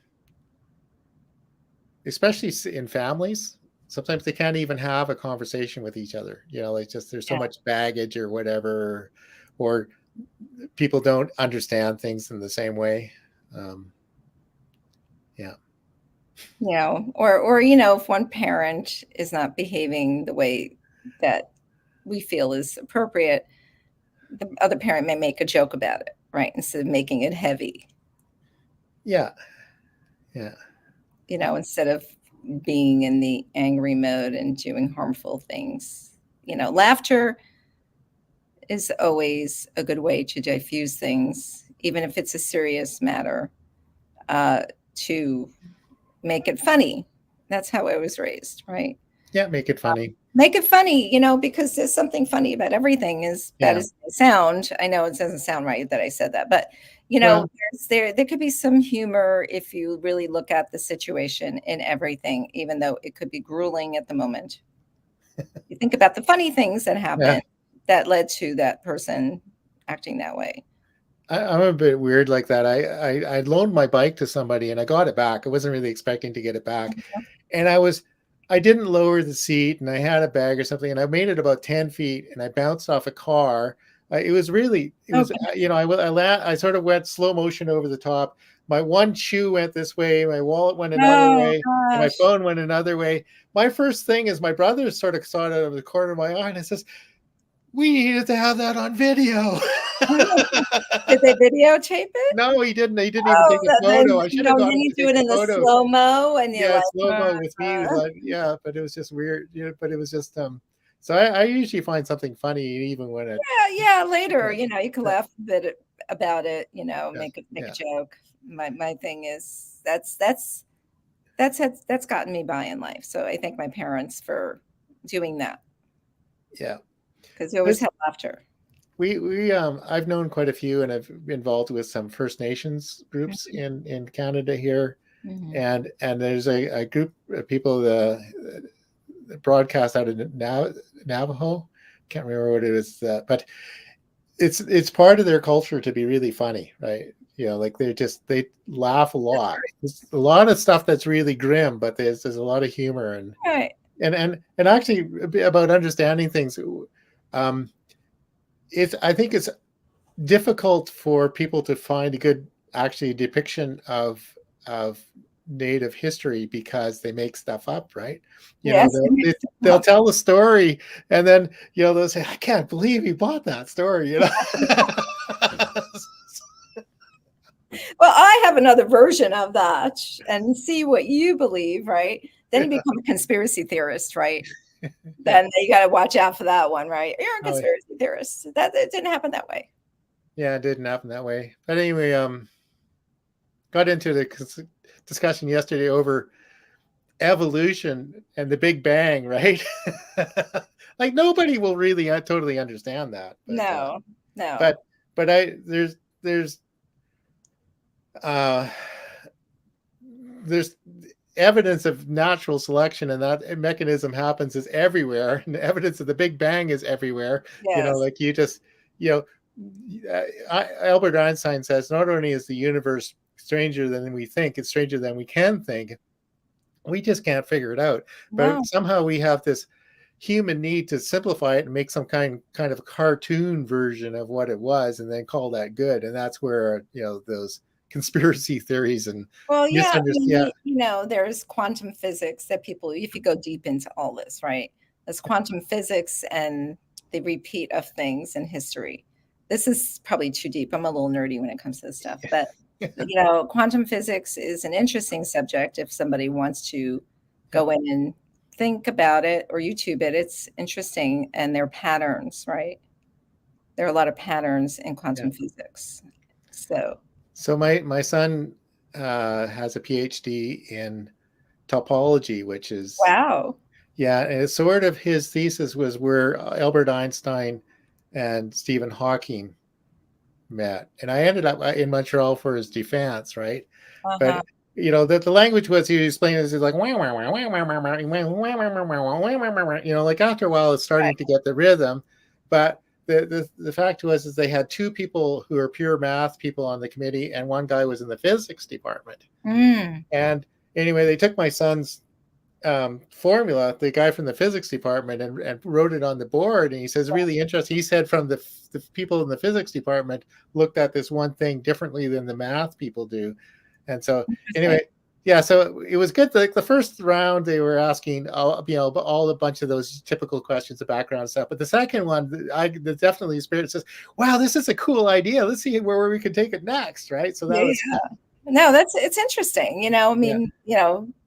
especially in families. Sometimes they can't even have a conversation with each other. Like, just there's so Yeah. much baggage or whatever, or people don't understand things in the same way. Um, yeah. If one parent is not behaving the way that we feel is appropriate, the other parent may make a joke about it, right? Instead of making it heavy, Yeah. Yeah. instead of being in the angry mode and doing harmful things. Laughter is always a good way to diffuse things, even if it's a serious matter, to make it funny. That's how I was raised, right? Yeah. Make it funny. Make it funny, because there's something funny about everything. As bad Yeah. as it sound, I know it doesn't sound right that I said that, but Well, there could be some humor if you really look at the situation in everything, even though it could be grueling at the moment. You think about the funny things that yeah. happened that led to that person acting that way. I'm a bit weird like that. I loaned my bike to somebody and I got it back. I wasn't really expecting to get it back. And I didn't lower the seat, and I had a bag or something, and I made it about 10 feet, and I bounced off a car. It was, Okay. I sort of went slow motion over the top. My one shoe went this way, my wallet went another Oh way, and my gosh. phone went another way. My first thing is my brother sort of saw it out of the corner of my eye, and I says, we needed to have that on video. Did they videotape it? No, he didn't. He didn't even Oh, take a photo. I should have then got him you to do take it a in the photo. slow-mo and you're Yeah, like, slow mo with me, like yeah, but it was just weird. But it was just So I usually find something funny even when it. Yeah, later, Yeah, you can yeah, laugh a bit about it, yeah, make a yeah, joke. My thing is that's gotten me by in life. So I thank my parents for doing that yeah. because they always There's had laughter. we I've known quite a few, and I've been involved with some First Nations groups in Canada here, Mhm. and there's a group of people broadcast out of Navajo. Can't remember what it is, but it's part of their culture to be really funny, right? Like they laugh a That's lot. There's a lot of stuff that's really grim, but there's a lot of humor right. and actually about understanding things. Um, it's I think it's difficult for people to find a good actually depiction of native history because they make stuff up, right? Yes, They'll, it makes they'll sense. tell the story and then they'll say, I can't believe he bought that story. Well, I have another version of that and see what you believe, right? Then you Yeah, become a conspiracy theorist, right? yeah. Then you got to watch out for that one, right? You're a Oh, conspiracy theorist. That it didn't happen that way. yeah, it didn't happen that way, but anyway, got into the discussion yesterday over evolution and the Big Bang, right? Like nobody will really totally understand that, No, no. but but I uh, there's evidence of natural selection, and that mechanism happens is everywhere, and the evidence of the Big Bang is everywhere. Yes. Like you just you know. Albert Einstein says not only is the universe stranger than we think, it's stranger than we can think. We just can't figure it out. But No. somehow we have this human need to simplify it and make some kind of cartoon version of what it was, and then call that good. And that's where those conspiracy theories and Well, yeah, I mean, misunderstand. there's quantum physics that people, if you go deep into all this, right? There's quantum physics and the repeat of things in history. This is probably too deep. I'm a little nerdy when it comes to this stuff, but quantum physics is an interesting subject if somebody wants to Yeah, go in and think about it or YouTube it. It's interesting, and there are patterns, right? There are a lot of patterns in yeah. quantum physics. So, So my son has a PhD in topology, which is wow. yeah, and it's sort of his thesis was where Albert Einstein and Stephen Hawking met. And I ended up in Montreal for his defense, right? Uh-huh. But the language was he was explaining this is like like after a while it's starting to get the rhythm. But the fact was is they had two people who are pure math people on the committee, and one guy was in the physics department. Mm. And anyway, they took my son's formula, the guy from the physics department, and wrote it on the board. And he says, really interesting. He said from the people in the physics department looked at this one thing differently than the math people do. And so Interesting. anyway, yeah, so it was good. Like the first round, they were asking all a bunch of those typical questions of background stuff. But the second one, the definitely spirit says, wow, this is a cool idea. Let's see where we can take it next. Right. So that Yeah, was, yeah. No, it's interesting. I yeah, mean,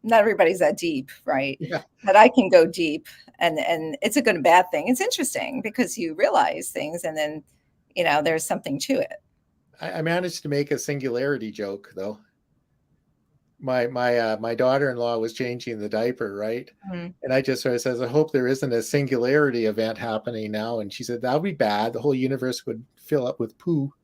not everybody's that deep, right? yeah. But I can go deep, and it's a good and bad thing. It's interesting because you realize things, and then there's something to it. I managed to make a singularity joke though. My daughter-in-law was changing the diaper, right? Mhm. And I just sort of says, I hope there isn't a singularity event happening now. And she said, that would be bad. The whole universe would fill up with poo.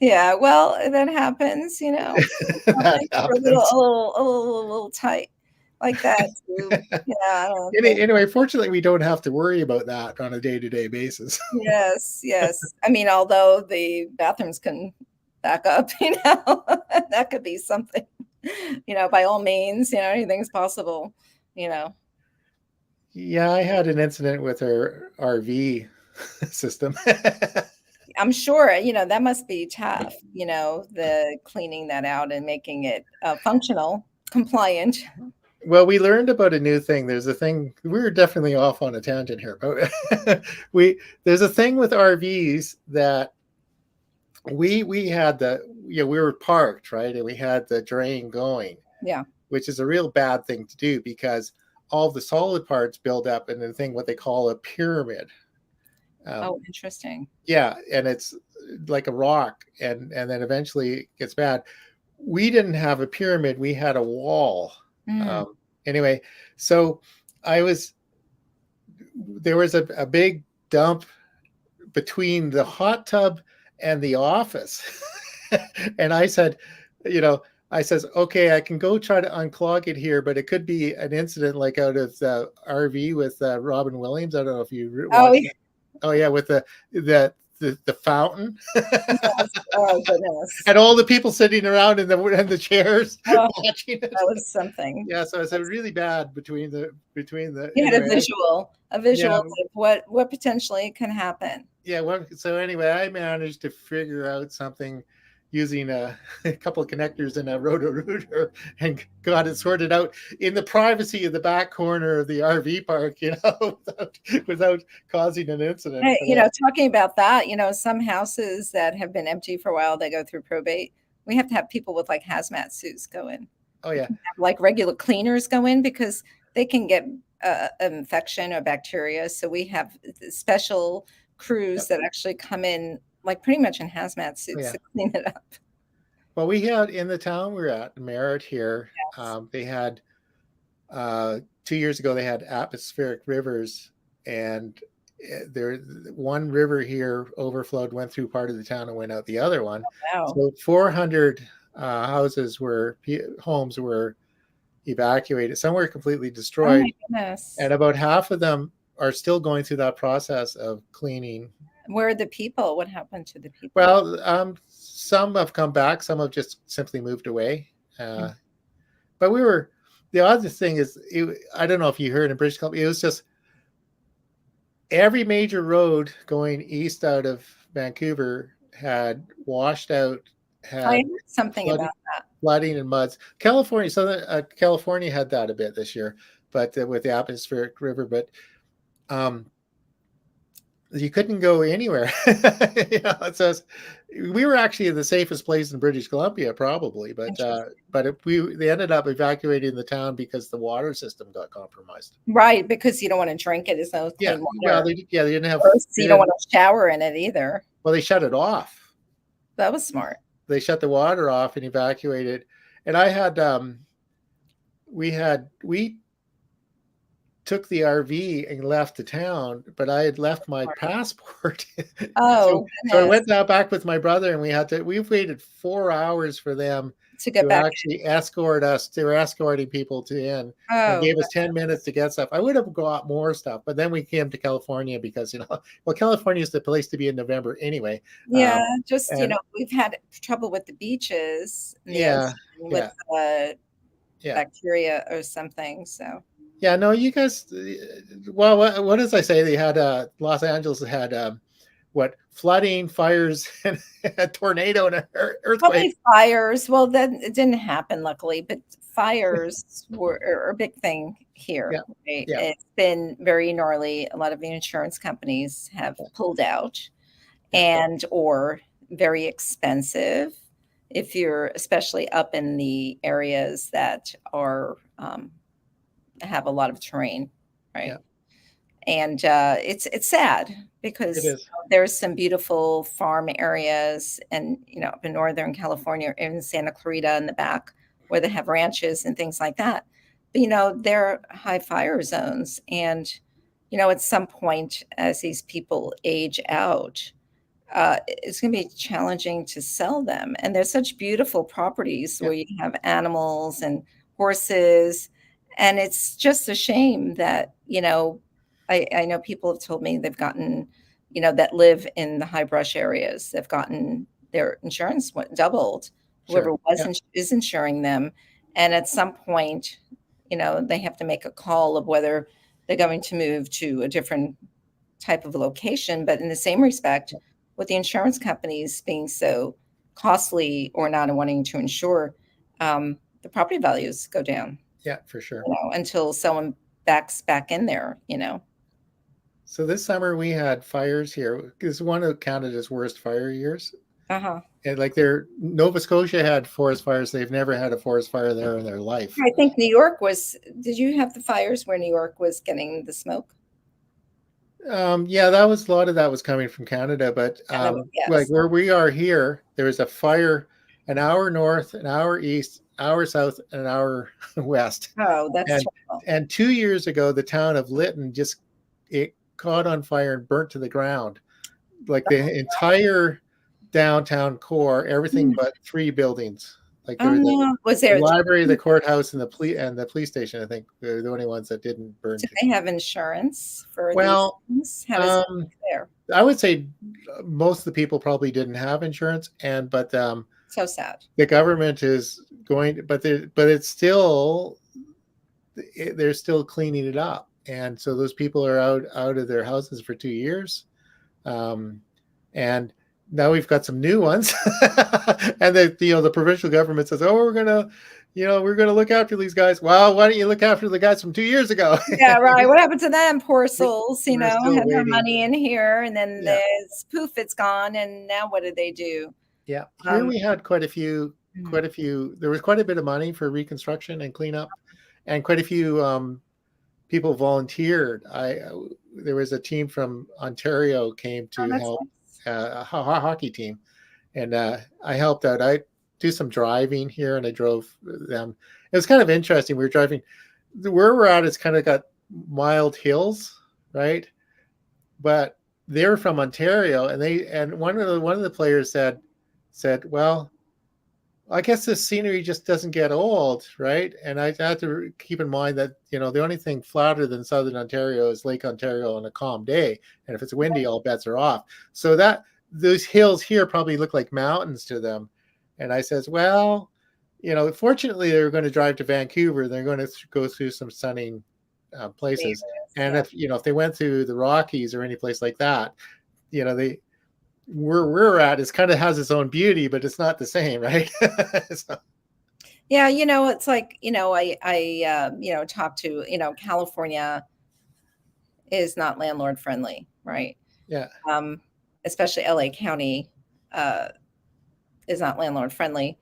Yeah, well, that happens. That Sometimes we're happens. a little tight like that too. Yeah, I don't think. Anyway, fortunately, we don't have to worry about that on a day-to-day basis. Yes, yes. I mean, although the bathrooms can back up, that could be something. By all means, anything's possible, you know. Yeah, I had an incident with our RV system. I'm sure, that must be tough, the cleaning that out and making it functional, compliant. Well, we learned about a new thing. There's a thing. We're definitely off on a tangent here, but we there's a thing with RVs that we had we were parked, right, and we had the drain going, Yeah. which is a real bad thing to do because all the solid parts build up in the thing what they call a pyramid. Um, Oh, interesting. yeah, and it's like a rock, and then eventually it gets bad. We didn't have a pyramid; we had a wall. Mm. Anyway, so I was there was a big dump between the hot tub and the office. And I said, you know, I says, okay, I can go try to unclog it here, but it could be an incident like out of the RV with Robin Williams. I don't know if you Oh, watched that. Oh yeah, with the fountain yes. Oh, goodness. and all the people sitting around in the chairs Oh, watching it. that was something. Yeah, so it's really bad between the You had anyway. a Yeah, visual of what potentially can happen. yeah. Well, so anyway, I managed to figure out something using a couple of connectors and a roto rooter and got it sorted out in the privacy of the back corner of the RV park, without causing an incident. Hey, talking about that, some houses that have been empty for a while, they go through probate. We have to have people with like hazmat suits go in. Oh yeah, Have, like regular cleaners go in because they can get infection or bacteria. So we have special crews yep. that actually come in, like pretty much in hazmat Oh suits yeah. to clean it up. Well, we had in the town we're at, Merritt here. Yes. They had 2 years ago they had atmospheric rivers, and there one river here overflowed, went through part of the town and went out the other one. Wow. So 400 homes were evacuated. Some were completely Oh my destroyed, goodness. and about half of them are still going through that process of cleaning. Where are the people? What happened to the people? Well, some have come back, some have just simply moved away. Mm. But the other thing is, I don't know if you heard in British Columbia, it was just every major road going east out of Vancouver had washed out, I had heard something flooding, about that. flooding and muds. California had that a bit this year, but with the atmospheric river, but um, you couldn't go anywhere. So we were actually in the safest place in British Columbia, probably, but Interesting. they ended up evacuating the town because the water system got compromised. Right, because you don't want to drink it. There's no Yeah, clean well, water. they didn't have, Or so they you don't didn't, want to shower in it either. well, they shut it off. That was smart. They shut the water off and evacuated. And we took the RV and left the town, but I had left my passport. so Oh, so I goodness. went now back with my brother, and we waited 4 hours for them To get to back. actually escort us. They were escorting people to in and Oh, gave us 10 minutes to get stuff. I would have got more stuff, but then we came to California because, well, California is the place to be in November anyway. yeah. Um, Just, and we've had trouble with the beaches and the yeah, ocean with yeah, yeah. bacteria or something. So, Yeah, no, you guys. Well, what does I say? They had Los Angeles had what flooding, fires, and a tornado and an earthquake. probably fires. Well, then it didn't happen, luckily, but fires are a big thing here. Yeah, Right? yeah, It's been very gnarly. A lot of the insurance companies have pulled out yeah, and or very expensive if you're especially up in the areas that are have a lot of terrain, yeah. right? And it's sad It because is. there's some beautiful farm areas and up in Northern California, in Santa Clarita in the back, where they have ranches and things like that. But they're high fire zones, and at some point, as these people age out, it's going to be challenging to sell them. And there's such beautiful properties Yeah, where you have animals and horses. And it's just a shame that, I know people have told me they've gotten, that live in the high brush areas, they've gotten their insurance doubled, whoever sure. Yeah, is insuring them. And at some point, they have to make a call of whether they're going to move to a different type of location. But in the same respect, with the insurance companies being so costly or not wanting to insure, the property values go down. Yeah, for sure. until someone backs back in there. So this summer we had fires here. It's one of Canada's worst fire years. Uh-huh. And like Nova Scotia had forest fires. They've never had a forest fire there in their life. I think New York did you have the fires where New York was getting the smoke? Yeah, that was a lot of that was coming from Canada, but Canada, like yes. where we are here, there was a fire an hour north, an hour east, hour south, and an hour west. Oh, that's And terrible. 2 years ago, the town of Lytton just it caught on fire and burnt to the ground. Like the entire downtown core, everything Mm. but three buildings. Like there was Oh, was the there library, the courthouse, and the police station. I think they're the only ones that didn't burn do to. they have insurance for these Well, things? How does it um, work there? I would say most of the people probably didn't have insurance, but So sad. the government is but it's still they're still cleaning it up, and so those people are out of their houses for 2 years, um, and now we've got some new ones, and the provincial government says, oh, we're gonna look after these guys. Well, why don't you look after the guys from 2 years ago? Yeah, right. What happened to them? Poor souls, We're still had their waiting. money in here and then Yeah, there's poof, it's gone. And now what do they do? yeah. Here Um, we had mm, quite a few. There was quite a bit of money for reconstruction and cleanup, and quite a few people volunteered. There was a team from Ontario came oh, to that's help, nice. hockey team, and I helped out. I do some driving here, and I drove them. It was kind of interesting. We were driving where we're at. It's kind of got mild hills, right? But they were from Ontario, and one of the players said, well, I guess this scenery just doesn't get old, right? And I have to keep in mind that the only thing flatter than Southern Ontario is Lake Ontario on a calm day, and if it's windy, all bets are off. So that those hills here probably look like mountains to them. And I says, well, fortunately they're going to drive to Vancouver. They're going to go through some stunning places, Neighbors, and yeah. if they went to the Rockies or any place like that, they where we're at is kind of has its own beauty, but it's not the same, right? So, Yeah, it's like, I talked to, California is not landlord friendly, right? yeah, Um, Especially LA County uh, is not landlord friendly.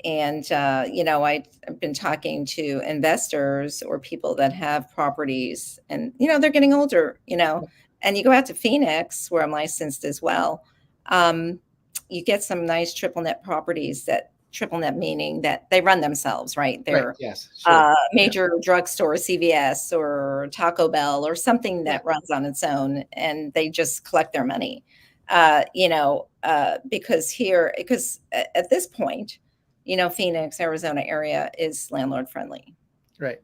And, I've been talking to investors or people that have properties and, they're getting older, and you go out to Phoenix, where I'm licensed as well. Um, you get some nice triple net properties that triple net meaning that they run themselves, right? right, They're yes, sure, yeah, major drugstore, CVS or Taco Bell or something yeah, that runs on its own, and they just collect their money. Because at this point, Phoenix, Arizona area is landlord friendly, right,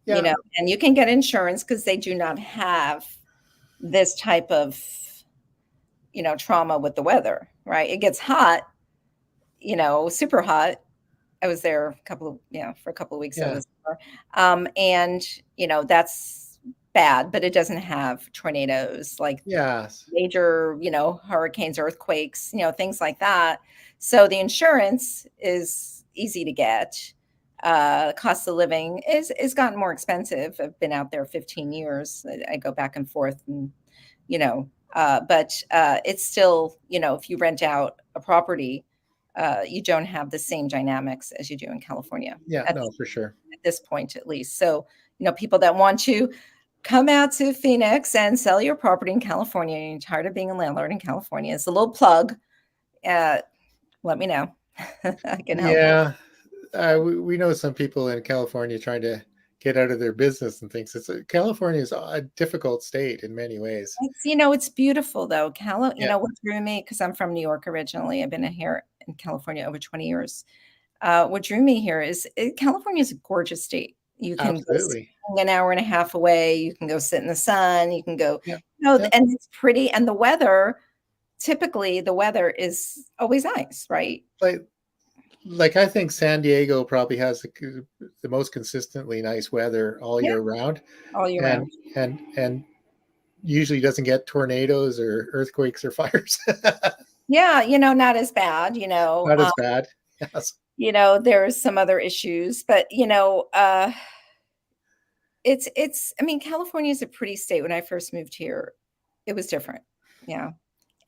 yeah, and you can get insurance because they do not have this type of, trauma with the weather, right? It gets hot, super hot. I was there for a couple of weeks over yeah, the summer. And, that's bad, but it doesn't have tornadoes like yes, major, hurricanes, earthquakes, things like that. So the insurance is easy to get. Cost of living is gotten more expensive. I've been out there 15 years. I go back and forth, and but it's still, if you rent out a property, you don't have the same dynamics as you do in California yeah, at, no, for sure, at this point, at least. So, people that want to come out to Phoenix and sell your property in California, and you're tired of being a landlord in California, it's a little plug. Uh, Let me know. I can help. yeah. We know some people in California trying to get out of their business and things. California is a difficult state in many ways. It's beautiful though. Yeah, What drew me, because I'm from New York originally. I've been here in California over 20 years. What drew me here is California is a gorgeous state. You can go absolutely, skiing an hour and a half away. You can go sit in the sun. You can go, yeah, yeah. and it's pretty. And the weather, typically, the weather is always nice, right? Like I think San Diego probably has the most consistently nice weather all Yeah, year round, all year round. and usually doesn't get tornadoes or earthquakes or fires. Yeah, not as bad. Not as bad. Yes. There's some other issues, but I mean, California is a pretty state. When I first moved here, it was different. Yeah.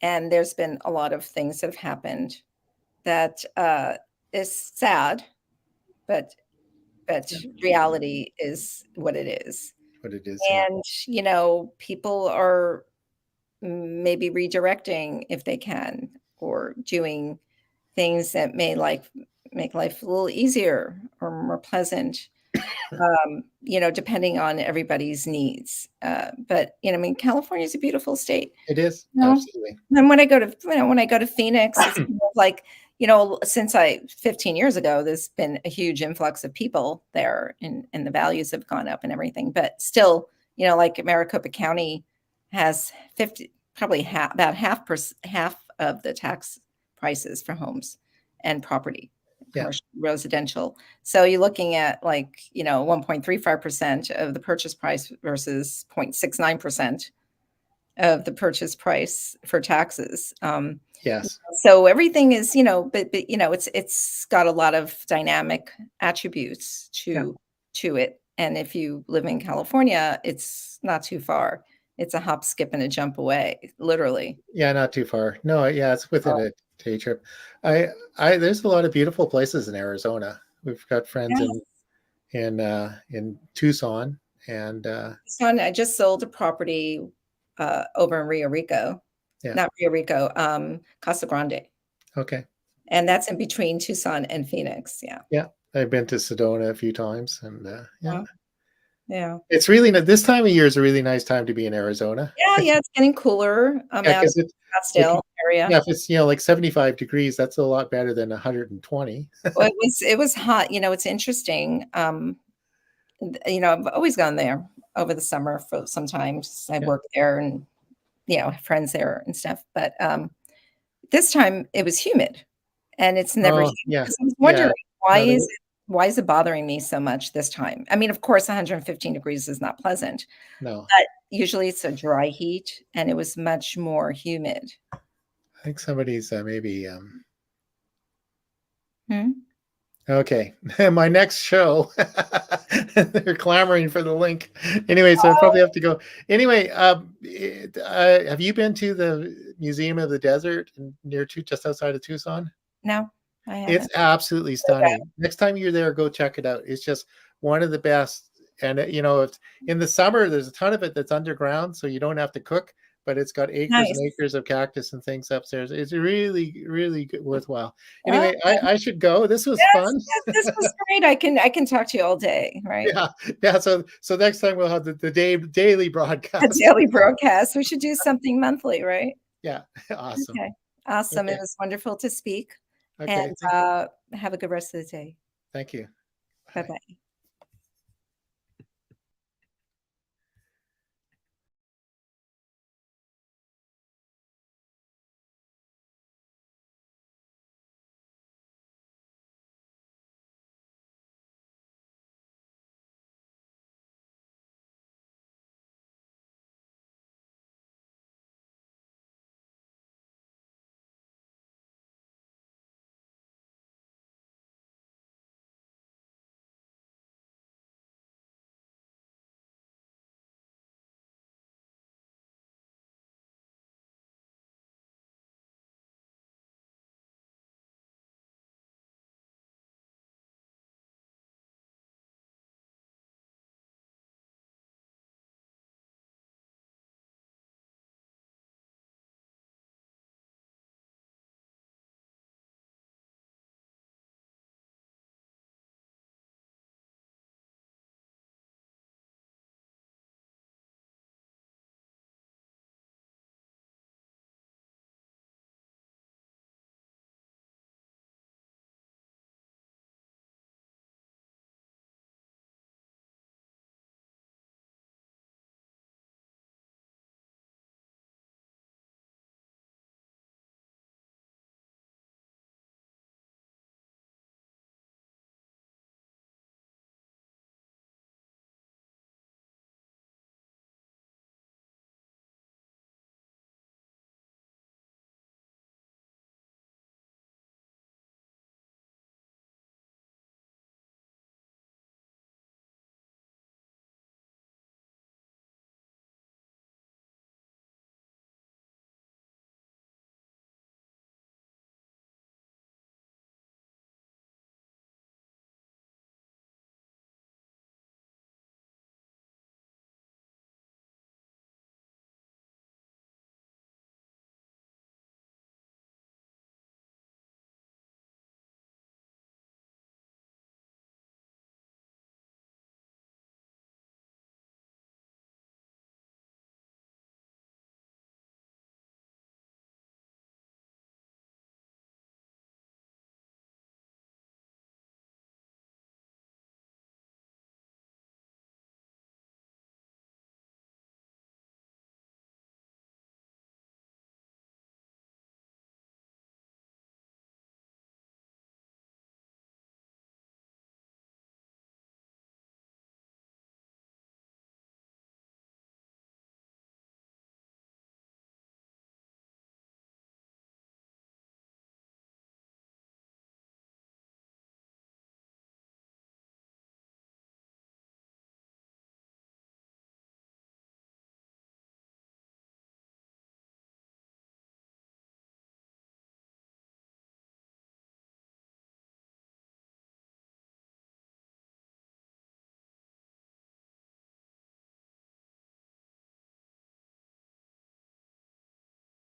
And there's been a lot of things that have happened that is sad, but Yeah, reality is what it is. what it is. Yeah, And, people are maybe redirecting if they can, or doing things that may make life a little easier or more pleasant, depending on everybody's needs. But I mean, California is a beautiful state. it is No. absolutely. And when I go to Phoenix, it's kind of like, since 15 years ago, there's been a huge influx of people there, and the values have gone up and everything. But still, like Maricopa County has 50, probably about half of the tax prices for homes and property, Yeah, commercial, residential. So you're looking at 1.35% of the purchase price versus 0.69% of the purchase price for taxes. yes, So everything is, it's got a lot of dynamic attributes yeah, to it. And if you live in California, it's not too far. It's a hop, skip, and a jump away, literally. yeah. Not too far. No, yeah, it's within Oh, a day trip. I, there's a lot of beautiful places in Arizona. We've got friends yeah. in Tucson, and Son, I just sold a property over in Rio Rico, yeah, not Rio Rico, Casa Grande. okay, And that's in between Tucson and Phoenix. Yeah. yeah. I've been to Sedona a few times, and yeah, Yeah. Yeah. it's really this time of year is a really nice time to be in Arizona. Yeah, yeah, it's getting cooler. I'm Yeah, out of because if Scottsdale area. yeah, if it's like 75 degrees, that's a lot better than 120. Well, it was hot. It's interesting. I've always gone there over the summer for sometimes. I Yeah. work there and have friends there and stuff. But this time it was humid, and it's never Oh, humid. yeah, 'Cause I was yeah. wondering why No, is it bothering me so much this time? I mean, of course, 115 degrees is not pleasant, no. but usually it's a dry heat, and it was much more humid. I think somebody's maybe Hmm? okay. My next show, they're clamoring for the link. Anyway, so I probably have to go. Anyway, have you been to the Museum of the Desert just outside of Tucson? No, I It's haven't. absolutely Okay. stunning. Next time you're there, go check it out. It's just one of the best. And it's in the summer, there's a ton of it that's underground, so you don't have to cook. But it's got acres and Nice. acres of cactus and things upstairs. It's really, really good, worthwhile. Oh, Anyway, I should go. This was yes, fun. yes, this was great. I can talk to you all day, right? Yeah, yeah. So next time we'll have the daily A broadcast. daily broadcast. We should do something monthly, right? Yeah, awesome. Okay. Awesome. It Okay, was wonderful to speak, and okay. have a good rest of the day. Thank you. Bye. Bye-bye.